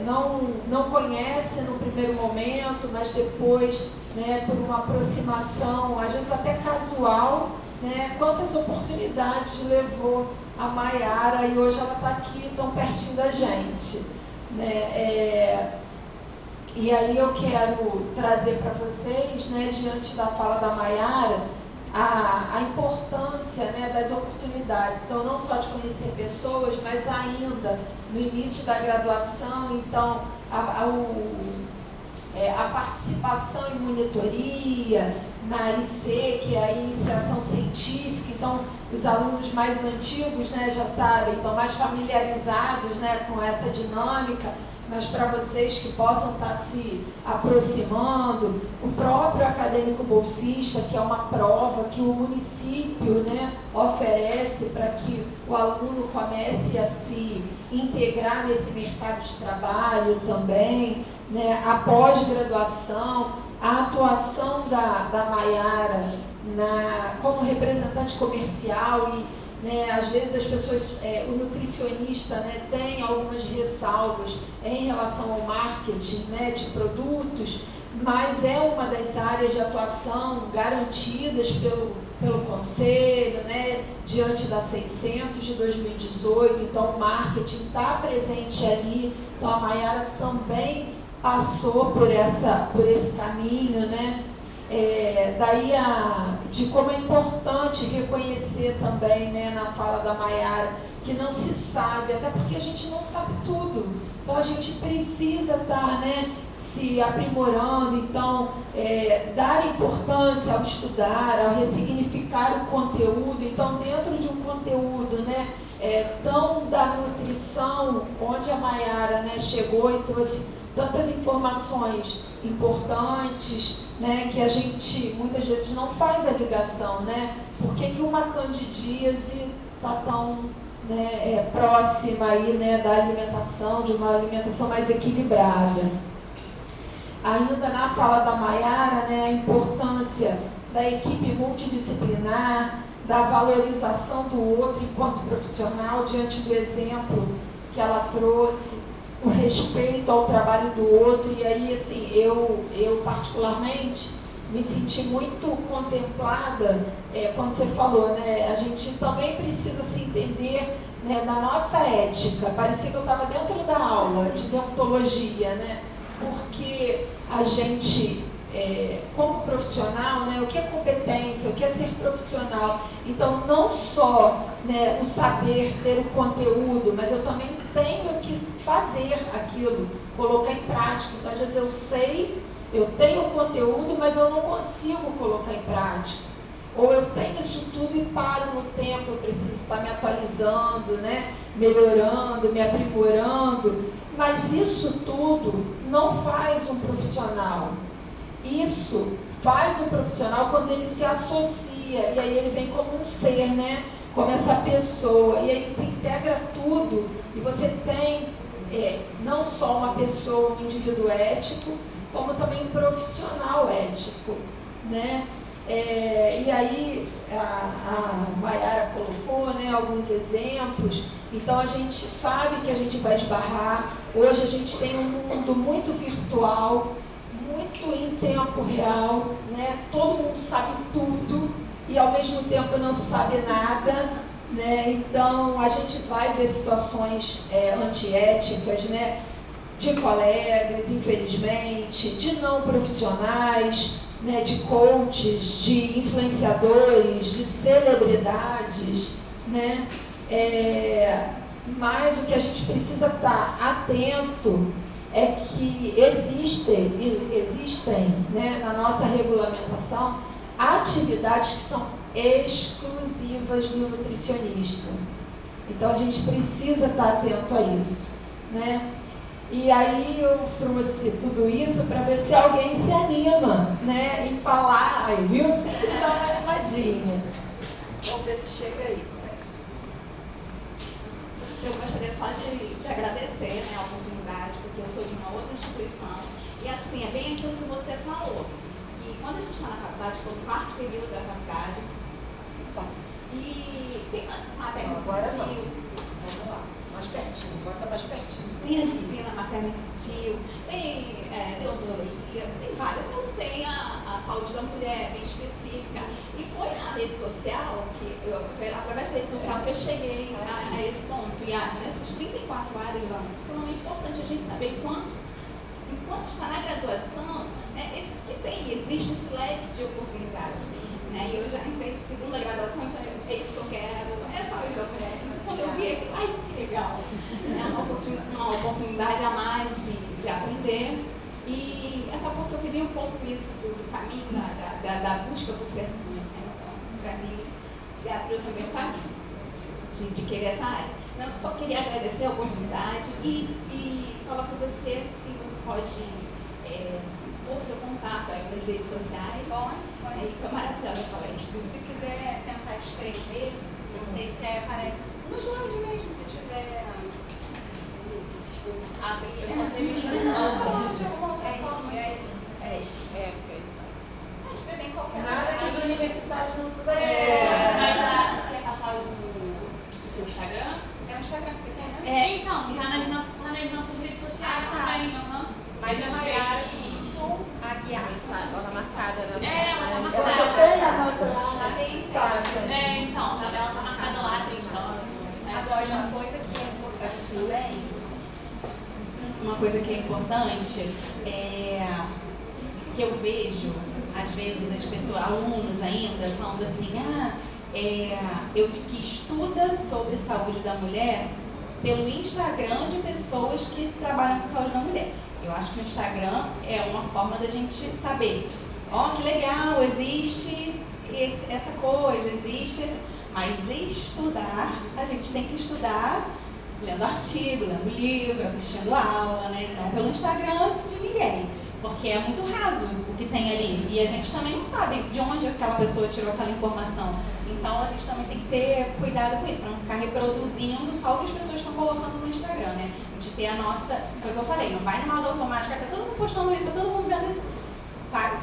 não conhece no primeiro momento, mas depois, né, por uma aproximação, às vezes até casual, né, quantas oportunidades levou a Maiara, e hoje ela está aqui tão pertinho da gente, né? E aí eu quero trazer para vocês, né, diante da fala da Maiara, a importância, né, das oportunidades. Então, não só de conhecer pessoas, mas ainda no início da graduação, então, a participação em monitoria, na IC, que é a iniciação científica. Então, os alunos mais antigos, né, já sabem, estão mais familiarizados, né, com essa dinâmica. mas para vocês que possam estar se aproximando, o próprio acadêmico bolsista, que é uma prova que o município, né, oferece para que o aluno comece a se integrar nesse mercado de trabalho também, né, a pós-graduação, a atuação da Maiara como representante comercial e, né, às vezes as pessoas, o nutricionista, né, tem algumas ressalvas em relação ao marketing, né, de produtos, mas é uma das áreas de atuação garantidas pelo Conselho, né, diante da 600 de 2018, então o marketing está presente ali, então a Maiara também passou por esse caminho, né? Daí de como é importante reconhecer também, né, na fala da Maiara, que não se sabe, até porque a gente não sabe tudo, então a gente precisa estar, né, se aprimorando, então dar importância ao estudar, ao ressignificar o conteúdo, então dentro de um conteúdo, né, tão da nutrição, onde a Maiara, né, chegou e trouxe tantas informações importantes, né, que a gente muitas vezes não faz a ligação, né? Por que uma candidíase está tão, né, próxima aí, né, da alimentação, de uma alimentação mais equilibrada? Ainda na fala da Maiara, né, a importância da equipe multidisciplinar, da valorização do outro enquanto profissional diante do exemplo que ela trouxe, o respeito ao trabalho do outro. E aí, assim, eu particularmente me senti muito contemplada quando você falou, né, a gente também precisa se entender, né, da nossa ética. Parecia que eu estava dentro da aula de deontologia, né, porque a gente, como profissional, né, o que é competência, o que é ser profissional, então não só, né, o saber, ter o conteúdo, mas eu também tenho que fazer aquilo, colocar em prática. Então às vezes eu sei, eu tenho o conteúdo, mas eu não consigo colocar em prática, ou eu tenho isso tudo e paro no tempo, eu preciso estar me atualizando, né, melhorando, me aprimorando, mas isso tudo não faz um profissional. Isso faz um profissional quando ele se associa, e aí ele vem como um ser, né? Como essa pessoa, e aí você integra tudo, e você tem não só uma pessoa, um indivíduo ético, como também um profissional ético, né? E aí a Maiara colocou, né, alguns exemplos, então a gente sabe que a gente vai esbarrar. Hoje a gente tem um mundo muito virtual, muito em tempo real, né? Todo mundo sabe tudo e ao mesmo tempo não sabe nada, né? Então a gente vai ver situações antiéticas, né, de colegas, infelizmente, de não profissionais, né, de coaches, de influenciadores, de celebridades, né? Mas o que a gente precisa estar atento é que existem, né, na nossa regulamentação atividades que são exclusivas do nutricionista. Então a gente precisa estar atento a isso, né? E aí eu trouxe tudo isso para ver se alguém se anima, né, em falar. Aí, viu? Sempre dá uma animadinha. Vamos ver se chega aí. Eu gostaria só de agradecer, né, a oportunidade, porque eu sou de uma outra instituição. E assim, é bem aquilo que você falou, que quando a gente está na faculdade, estou no quarto período da faculdade, e tem matéria infantil. Vamos lá, mais pertinho, bota mais pertinho. Tem a disciplina materno-infantil, tem odontologia, tem várias, mas tem a saúde da mulher bem específica. E foi na rede social, foi através da rede social que eu cheguei a esse ponto. E nessas 34 áreas da nutrição é importante a gente saber enquanto está na graduação, né, existe esse leque de oportunidades. Né? E eu já entrei em segunda graduação, então é isso que eu quero, é saúde da mulher. Então, quando eu vi aquilo, ai, que legal! É uma oportunidade a mais de aprender. E daqui a pouco eu vivi um pouco isso do caminho, da busca por ser mãe. Né? Então, para mim, é o primeiro caminho. de querer essa área. Não, eu só queria agradecer a oportunidade e falar para você se você pode pôr seu contato aí nas redes sociais. Bom, aí foi maravilhosa a palestra. Se quiser tentar escrever, se vocês aparecem no slide mesmo, se tiver abrir, eu só sei me escrever em qualquer Nada que as universidades não Mas quiserem. você quer passar o seu Instagram? É um Instagram que você quer, né? Então, tá nas nossas redes sociais também, Mas é Maiara Y Aguiar. Ela tá marcada, né? Você Ela tá marcada. tem a nossa Então, ela tá marcada lá, tem história. Agora, uma coisa que é importante também, Uma coisa que é importante é que eu vejo, às vezes, as pessoas, alunos ainda, falando assim, eu que estuda sobre saúde da mulher pelo Instagram de pessoas que trabalham com saúde da mulher. Eu acho que o Instagram é uma forma da gente saber, que legal, existe essa coisa, existe esse... Mas estudar, a gente tem que estudar lendo artigo, lendo livro, assistindo aula, né? Não pelo Instagram de ninguém. Porque é muito raso o que tem ali. E a gente também não sabe de onde aquela pessoa tirou aquela informação. Então a gente também tem que ter cuidado com isso, para não ficar reproduzindo só o que as pessoas estão colocando no Instagram, né? A gente ter a nossa... Foi o que eu falei, não vai no modo automático, tá todo mundo postando isso, tá todo mundo vendo isso.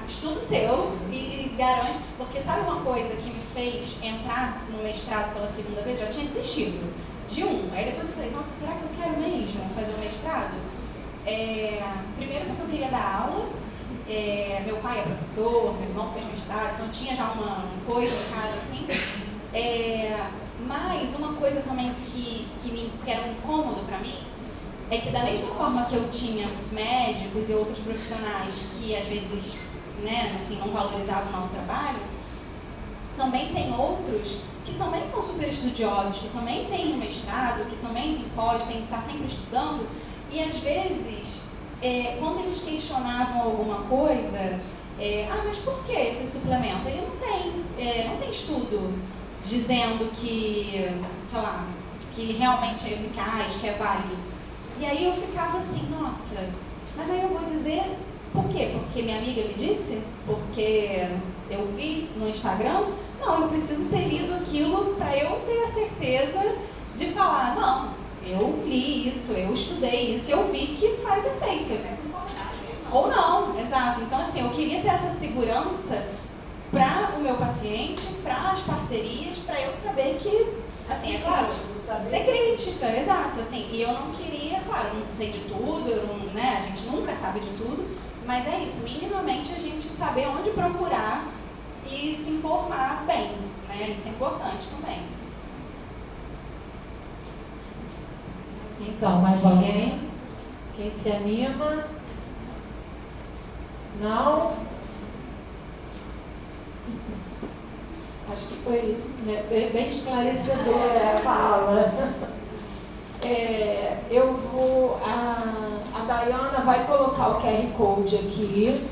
Estudo seu e garante... Porque sabe uma coisa que me fez entrar no mestrado pela segunda vez? Eu já tinha desistido de um. Aí depois eu falei, nossa, será que eu quero mesmo fazer o mestrado? Primeiro porque eu queria dar aula, meu pai é professor, meu irmão fez mestrado, então tinha já uma coisa em casa assim. Mas uma coisa também que era um incômodo para mim é que da mesma forma que eu tinha médicos e outros profissionais que às vezes, né, assim, não valorizavam o nosso trabalho, também tem outros que também são super estudiosos, que também têm um mestrado, que também tem que estar sempre estudando. E às vezes, quando eles questionavam alguma coisa, mas por que esse suplemento? Ele não tem estudo dizendo que, sei lá, que realmente é eficaz, que é válido. E aí eu ficava assim, nossa, mas aí eu vou dizer por quê? Porque minha amiga me disse? Porque eu vi no Instagram? Não, eu preciso ter lido aquilo para eu ter a certeza de falar, não, eu li isso, eu estudei isso, eu vi que faz efeito. Ou não, exato. Então, assim, eu queria ter essa segurança para o meu paciente, para as parcerias, para eu saber que, assim, é claro, ser crítica, exato, assim, e eu não queria, claro, não sei de tudo, a gente nunca sabe de tudo, mas é isso, minimamente a gente saber onde procurar e se informar bem, né, isso é importante também. Então, mais alguém? Quem se anima? Não? Acho que foi, né, bem esclarecedora a fala. A Dayana vai colocar o QR Code aqui,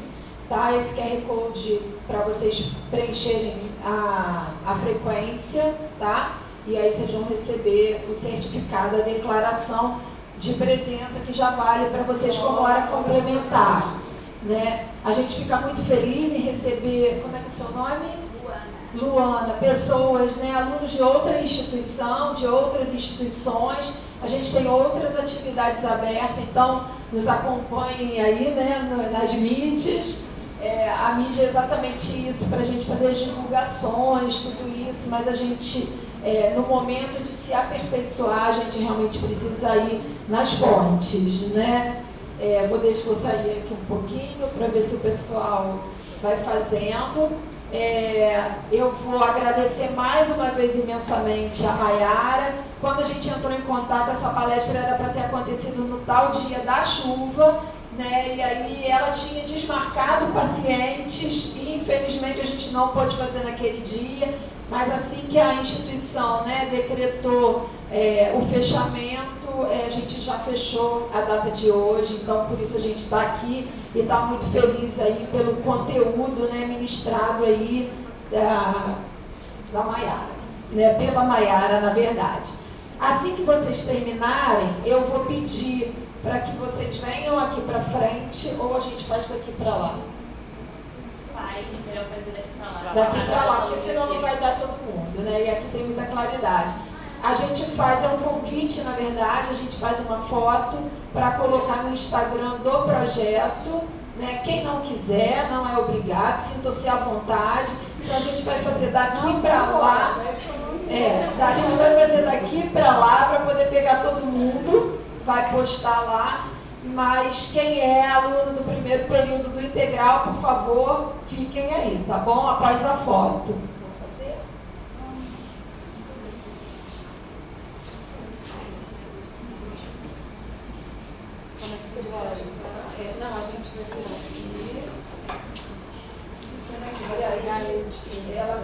tá? Esse QR Code para vocês preencherem a frequência, tá? E aí vocês vão receber o certificado, a declaração de presença que já vale para vocês como hora complementar, né? A gente fica muito feliz em receber, como é que é seu nome? Luana, pessoas, né, alunos de outra instituição, de outras instituições. A gente tem outras atividades abertas, então nos acompanhem aí, né, nas mídias. A mídia é exatamente isso, para a gente fazer as divulgações, tudo isso, mas a gente, no momento de se aperfeiçoar, a gente realmente precisa ir nas fontes, né? Vou sair aqui um pouquinho para ver se o pessoal vai fazendo. Eu vou agradecer mais uma vez imensamente a Maiara. Quando a gente entrou em contato, essa palestra era para ter acontecido no tal dia da chuva, né? E aí ela tinha desmarcado pacientes e infelizmente a gente não pôde fazer naquele dia, mas assim que a instituição, né, decretou o fechamento, a gente já fechou a data de hoje, então por isso a gente está aqui e está muito feliz aí pelo conteúdo, né, ministrado aí da Maiara. né, pela Maiara, na verdade. Assim que vocês terminarem, eu vou pedir para que vocês venham aqui para frente ou a gente faz daqui para lá. Faz, melhor fazer daqui pra lá. Daqui para lá, porque senão não vai dar todo mundo, né? E aqui tem muita claridade. A gente faz, é um convite, na verdade, a gente faz uma foto para colocar no Instagram do projeto, né? Quem não quiser, não é obrigado, sinta-se à vontade. Então a gente vai fazer daqui para lá. A gente vai fazer daqui para lá para poder pegar todo mundo, vai postar lá. Mas quem é aluno do primeiro período do integral, por favor, fiquem aí, tá bom? Após a foto. Vou fazer? Como é que você vai? Não, a gente vai fazer aqui. Olha aí, ela